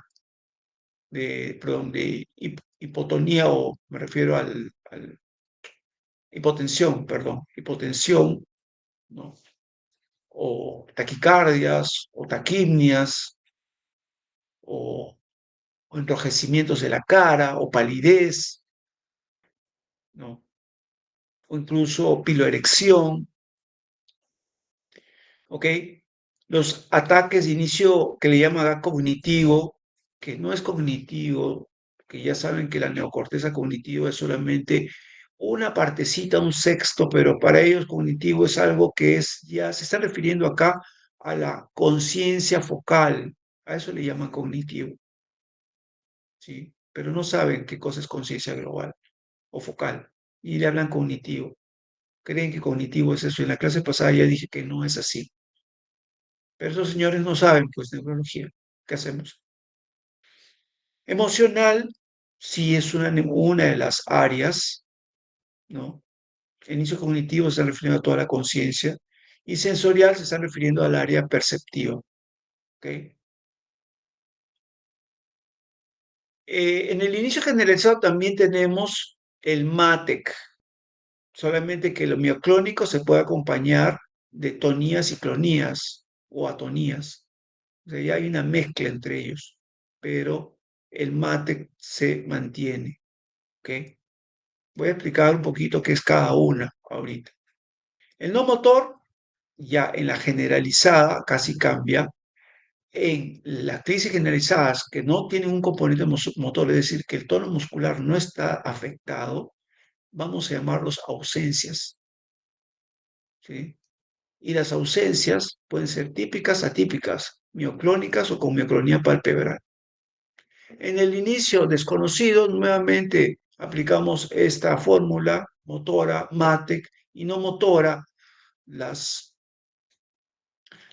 de hipotonía, o me refiero al hipotensión, perdón, hipotensión, ¿no? O taquicardias, o taquimnias, o enrojecimientos de la cara, o palidez, ¿no? O incluso piloerección, ¿ok? Los ataques de inicio que le llaman cognitivo, que no es cognitivo, que ya saben que la neocorteza cognitiva es solamente una partecita, un sexto, pero para ellos cognitivo es algo que es, ya se está refiriendo acá a la conciencia focal, a eso le llaman cognitivo, ¿sí? Pero no saben qué cosa es conciencia global o focal, y le hablan cognitivo. Creen que cognitivo es eso, y en la clase pasada ya dije que no es así. Pero esos señores no saben, pues, neurología. ¿Qué hacemos? Emocional, sí es una de las áreas, ¿no? El inicio cognitivo se está refiriendo a toda la conciencia y sensorial se está refiriendo al área perceptiva, ¿ok? En el inicio generalizado también tenemos el MATEC, solamente que lo mioclónico se puede acompañar de tonías y clonías o atonías. O sea, ya hay una mezcla entre ellos, pero el MATEC se mantiene, ¿ok? Voy a explicar un poquito qué es cada una ahorita. El no motor, ya en la generalizada, casi cambia. En las crisis generalizadas que no tienen un componente motor, es decir, que el tono muscular no está afectado, vamos a llamarlos ausencias, ¿sí? Y las ausencias pueden ser típicas, atípicas, mioclónicas o con mioclonía palpebral. En el inicio desconocido, nuevamente aplicamos esta fórmula motora, MATEC, y no motora, las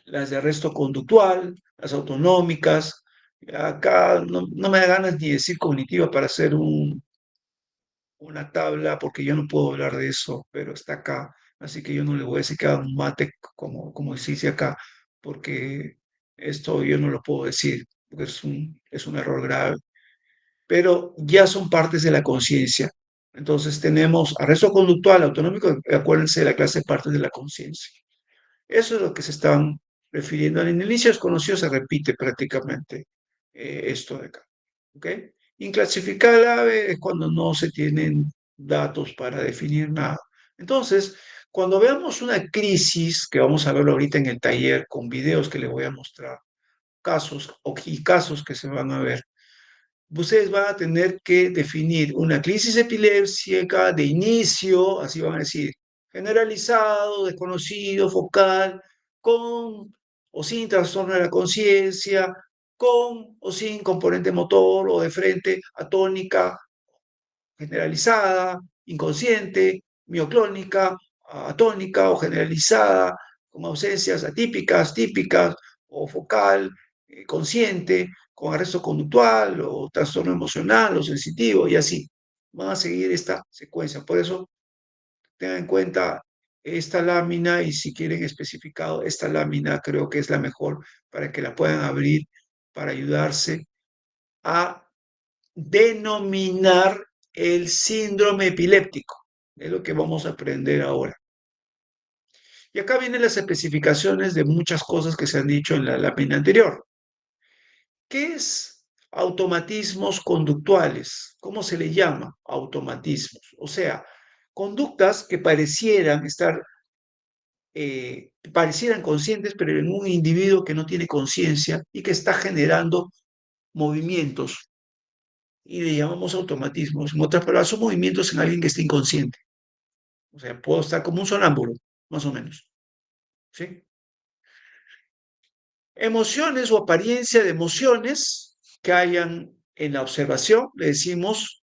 de arresto conductual, las autonómicas. Acá no me da ganas ni decir cognitiva para hacer una tabla, porque yo no puedo hablar de eso, pero está acá. Así que yo no le voy a decir que haga un MATEC como se dice acá, porque esto yo no lo puedo decir, porque es un error grave, pero ya son partes de la conciencia. Entonces tenemos arresto conductual, autonómico, acuérdense de la clase de partes de la conciencia. Eso es lo que se están refiriendo. En el inicio desconocido se repite prácticamente esto de acá. ¿Ok? Inclasificable es cuando no se tienen datos para definir nada. Entonces, cuando veamos una crisis, que vamos a verlo ahorita en el taller con videos que les voy a mostrar, casos y casos que se van a ver, ustedes van a tener que definir una crisis epiléptica de inicio, así van a decir, generalizado, desconocido, focal, con o sin trastorno de la conciencia, con o sin componente motor o de frente, atónica, generalizada, inconsciente, mioclónica, atónica o generalizada, con ausencias atípicas, típicas, o focal, consciente, con arresto conductual, o trastorno emocional, o sensitivo, y así. Van a seguir esta secuencia. Por eso, tengan en cuenta esta lámina, y si quieren especificado, esta lámina creo que es la mejor para que la puedan abrir, para ayudarse a denominar el síndrome epiléptico. Es lo que vamos a aprender ahora. Y acá vienen las especificaciones de muchas cosas que se han dicho en la lámina anterior. ¿Qué es automatismos conductuales? ¿Cómo se le llama? Automatismos. O sea, conductas que parecieran conscientes, pero en un individuo que no tiene conciencia y que está generando movimientos, y le llamamos automatismos. En otras palabras, son movimientos en alguien que está inconsciente. O sea, puedo estar como un sonámbulo, más o menos. ¿Sí? Emociones o apariencia de emociones que hayan en la observación, le decimos,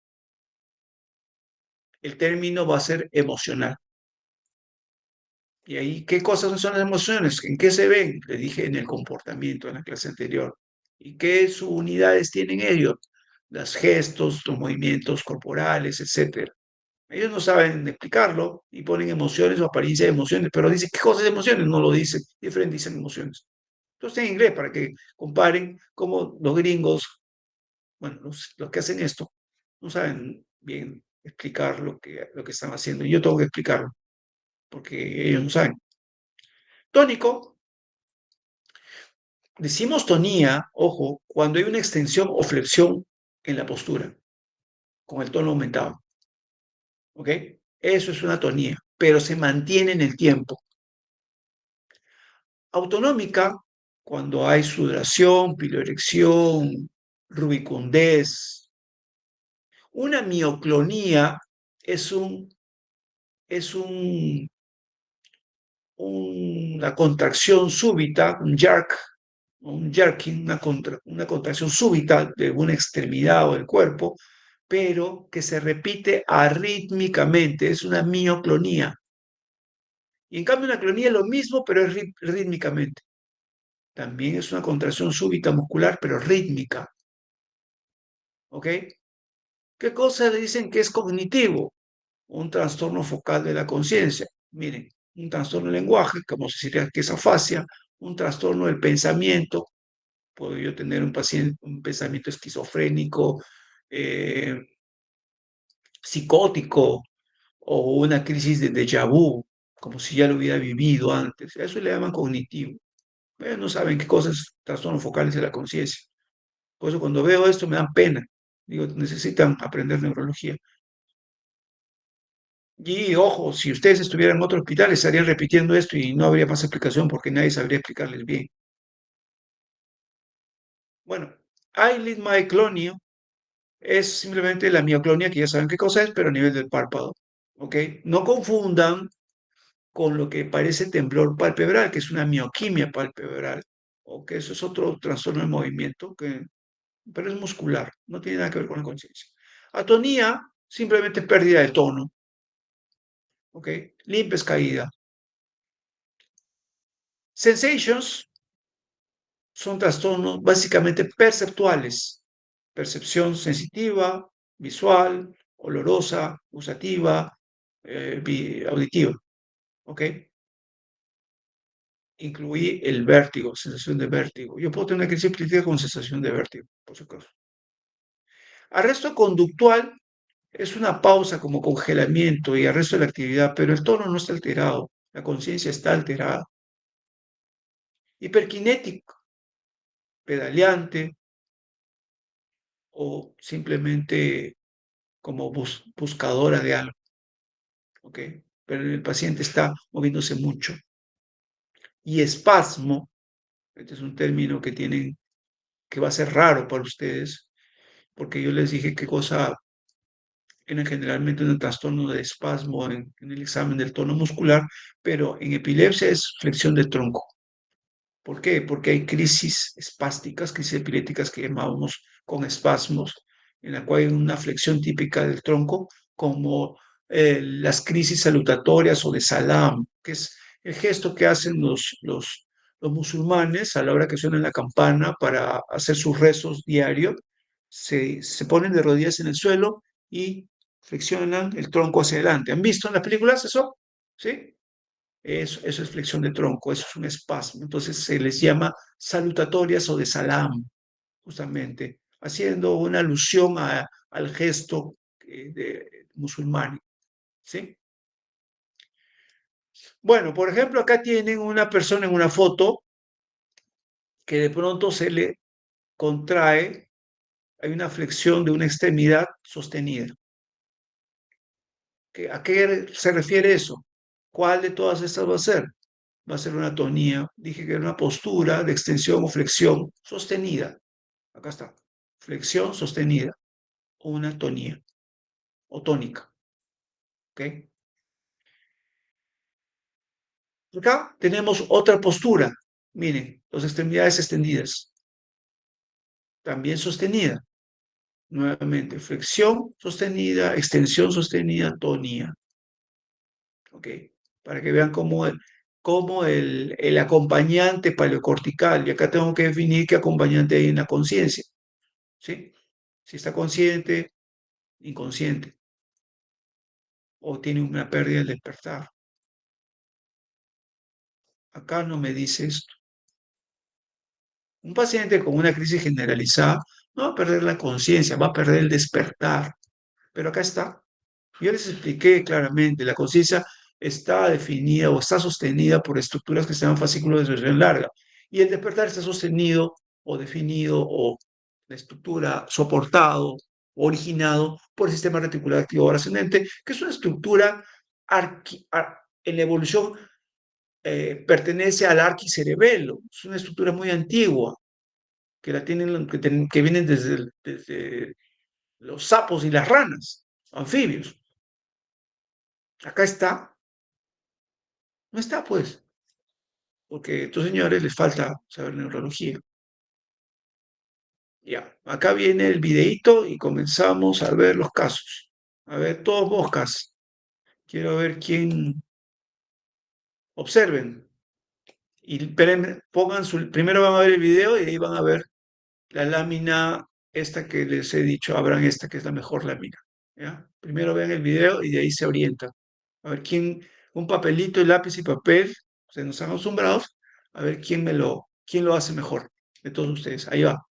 el término va a ser emocional. Y ahí, ¿qué cosas son las emociones? ¿En qué se ven? Le dije en el comportamiento en la clase anterior. ¿Y qué subunidades tienen ellos? Los gestos, los movimientos corporales, etcétera. Ellos no saben explicarlo y ponen emociones o apariencia de emociones, pero dice, ¿qué cosas de emociones? No lo dice, diferente dicen emociones. Entonces en inglés, para que comparen cómo los gringos, bueno, los que hacen esto, no saben bien explicar lo que están haciendo. Y yo tengo que explicarlo, porque ellos no saben. Tónico, decimos tonía, ojo, cuando hay una extensión o flexión en la postura, con el tono aumentado. ¿Ok? Eso es una tonía, pero se mantiene en el tiempo. Autonómica, cuando hay sudoración, piloerección, rubicundez. Una mioclonía es una contracción súbita, un jerking, una contracción súbita de una extremidad o del cuerpo, pero que se repite arrítmicamente, es una mioclonía. Y en cambio una clonía es lo mismo, pero es rítmicamente. También es una contracción súbita muscular, pero rítmica. ¿Ok? ¿Qué cosa le dicen que es cognitivo? Un trastorno focal de la conciencia. Miren, un trastorno del lenguaje, como se diría que es afasia, un trastorno del pensamiento. Puedo yo tener un pensamiento esquizofrénico, eh, psicótico, o una crisis de déjà vu, como si ya lo hubiera vivido antes. A eso le llaman cognitivo. Ellos no saben qué cosas son trastornos focales de la conciencia. Por eso cuando veo esto me dan pena. Digo, necesitan aprender neurología. Y ojo, si ustedes estuvieran en otro hospital, estarían repitiendo esto y no habría más explicación porque nadie sabría explicarles bien. Bueno, eyelid myoclonio es simplemente la mioclonia, que ya saben qué cosa es, pero a nivel del párpado. ¿Ok? No confundan con lo que parece temblor palpebral, que es una mioquimia palpebral, o que eso es otro trastorno de movimiento, pero es muscular, no tiene nada que ver con la conciencia. Atonía, simplemente pérdida de tono, ¿ok? Limpes caída. Sensations son trastornos básicamente perceptuales, percepción sensitiva, visual, olorosa, gustativa, auditiva, ¿ok? Incluí el vértigo, sensación de vértigo. Yo puedo tener una crisis epiléptica con sensación de vértigo, por si acaso. Arresto conductual es una pausa como congelamiento y arresto de la actividad, pero el tono no está alterado, la conciencia está alterada. Hiperkinético, pedaleante o simplemente como buscadora de algo, ¿ok? Pero el paciente está moviéndose mucho. Y espasmo, este es un término que va a ser raro para ustedes, porque yo les dije qué cosa era generalmente un trastorno de espasmo en el examen del tono muscular, pero en epilepsia es flexión de tronco. ¿Por qué? Porque hay crisis espásticas, crisis epilépticas que llamamos con espasmos, en la cual hay una flexión típica del tronco, como las crisis salutatorias o de salam, que es el gesto que hacen los musulmanes a la hora que suena la campana para hacer sus rezos diarios. Se ponen de rodillas en el suelo y flexionan el tronco hacia adelante. ¿Han visto en las películas eso? ¿Sí? Eso es flexión de tronco, eso es un espasmo. Entonces se les llama salutatorias o de salam, justamente, haciendo una alusión al gesto musulmán. ¿Sí? Bueno, por ejemplo, acá tienen una persona en una foto que de pronto se le contrae, hay una flexión de una extremidad sostenida. ¿A qué se refiere eso? ¿Cuál de todas estas va a ser? Va a ser una tonía. Dije que era una postura de extensión o flexión sostenida. Acá está. Flexión sostenida. O una tonía. O tónica. ¿Ok? Acá tenemos otra postura. Miren, las extremidades extendidas. También sostenida. Nuevamente, flexión sostenida, extensión sostenida, tonía. ¿Ok? Para que vean cómo el acompañante paleocortical, y acá tengo que definir qué acompañante hay en la conciencia. ¿Sí? Si está consciente, inconsciente, o tiene una pérdida del despertar. Acá no me dice esto. Un paciente con una crisis generalizada no va a perder la conciencia, va a perder el despertar. Pero acá está. Yo les expliqué claramente, la conciencia está definida o está sostenida por estructuras que se llaman fascículos de expresión larga. Y el despertar está sostenido o definido o la estructura soportado, originado por el sistema reticular activo ascendente, que es una estructura en la evolución pertenece al arquicerebelo. Es una estructura muy antigua que la tienen, que vienen desde los sapos y las ranas, anfibios. Acá está. No está, pues, porque a estos señores les falta saber neurología. Ya, acá viene el videíto y comenzamos a ver los casos. A ver, todos moscas. Quiero ver quién. Observen. Y pongan primero van a ver el video y ahí van a ver la lámina, esta que les he dicho, abran esta que es la mejor lámina. ¿Ya? Primero vean el video y de ahí se orientan. A ver quién, un papelito, lápiz y papel, se nos han acostumbrados, a ver quién lo hace mejor de todos ustedes. Ahí va.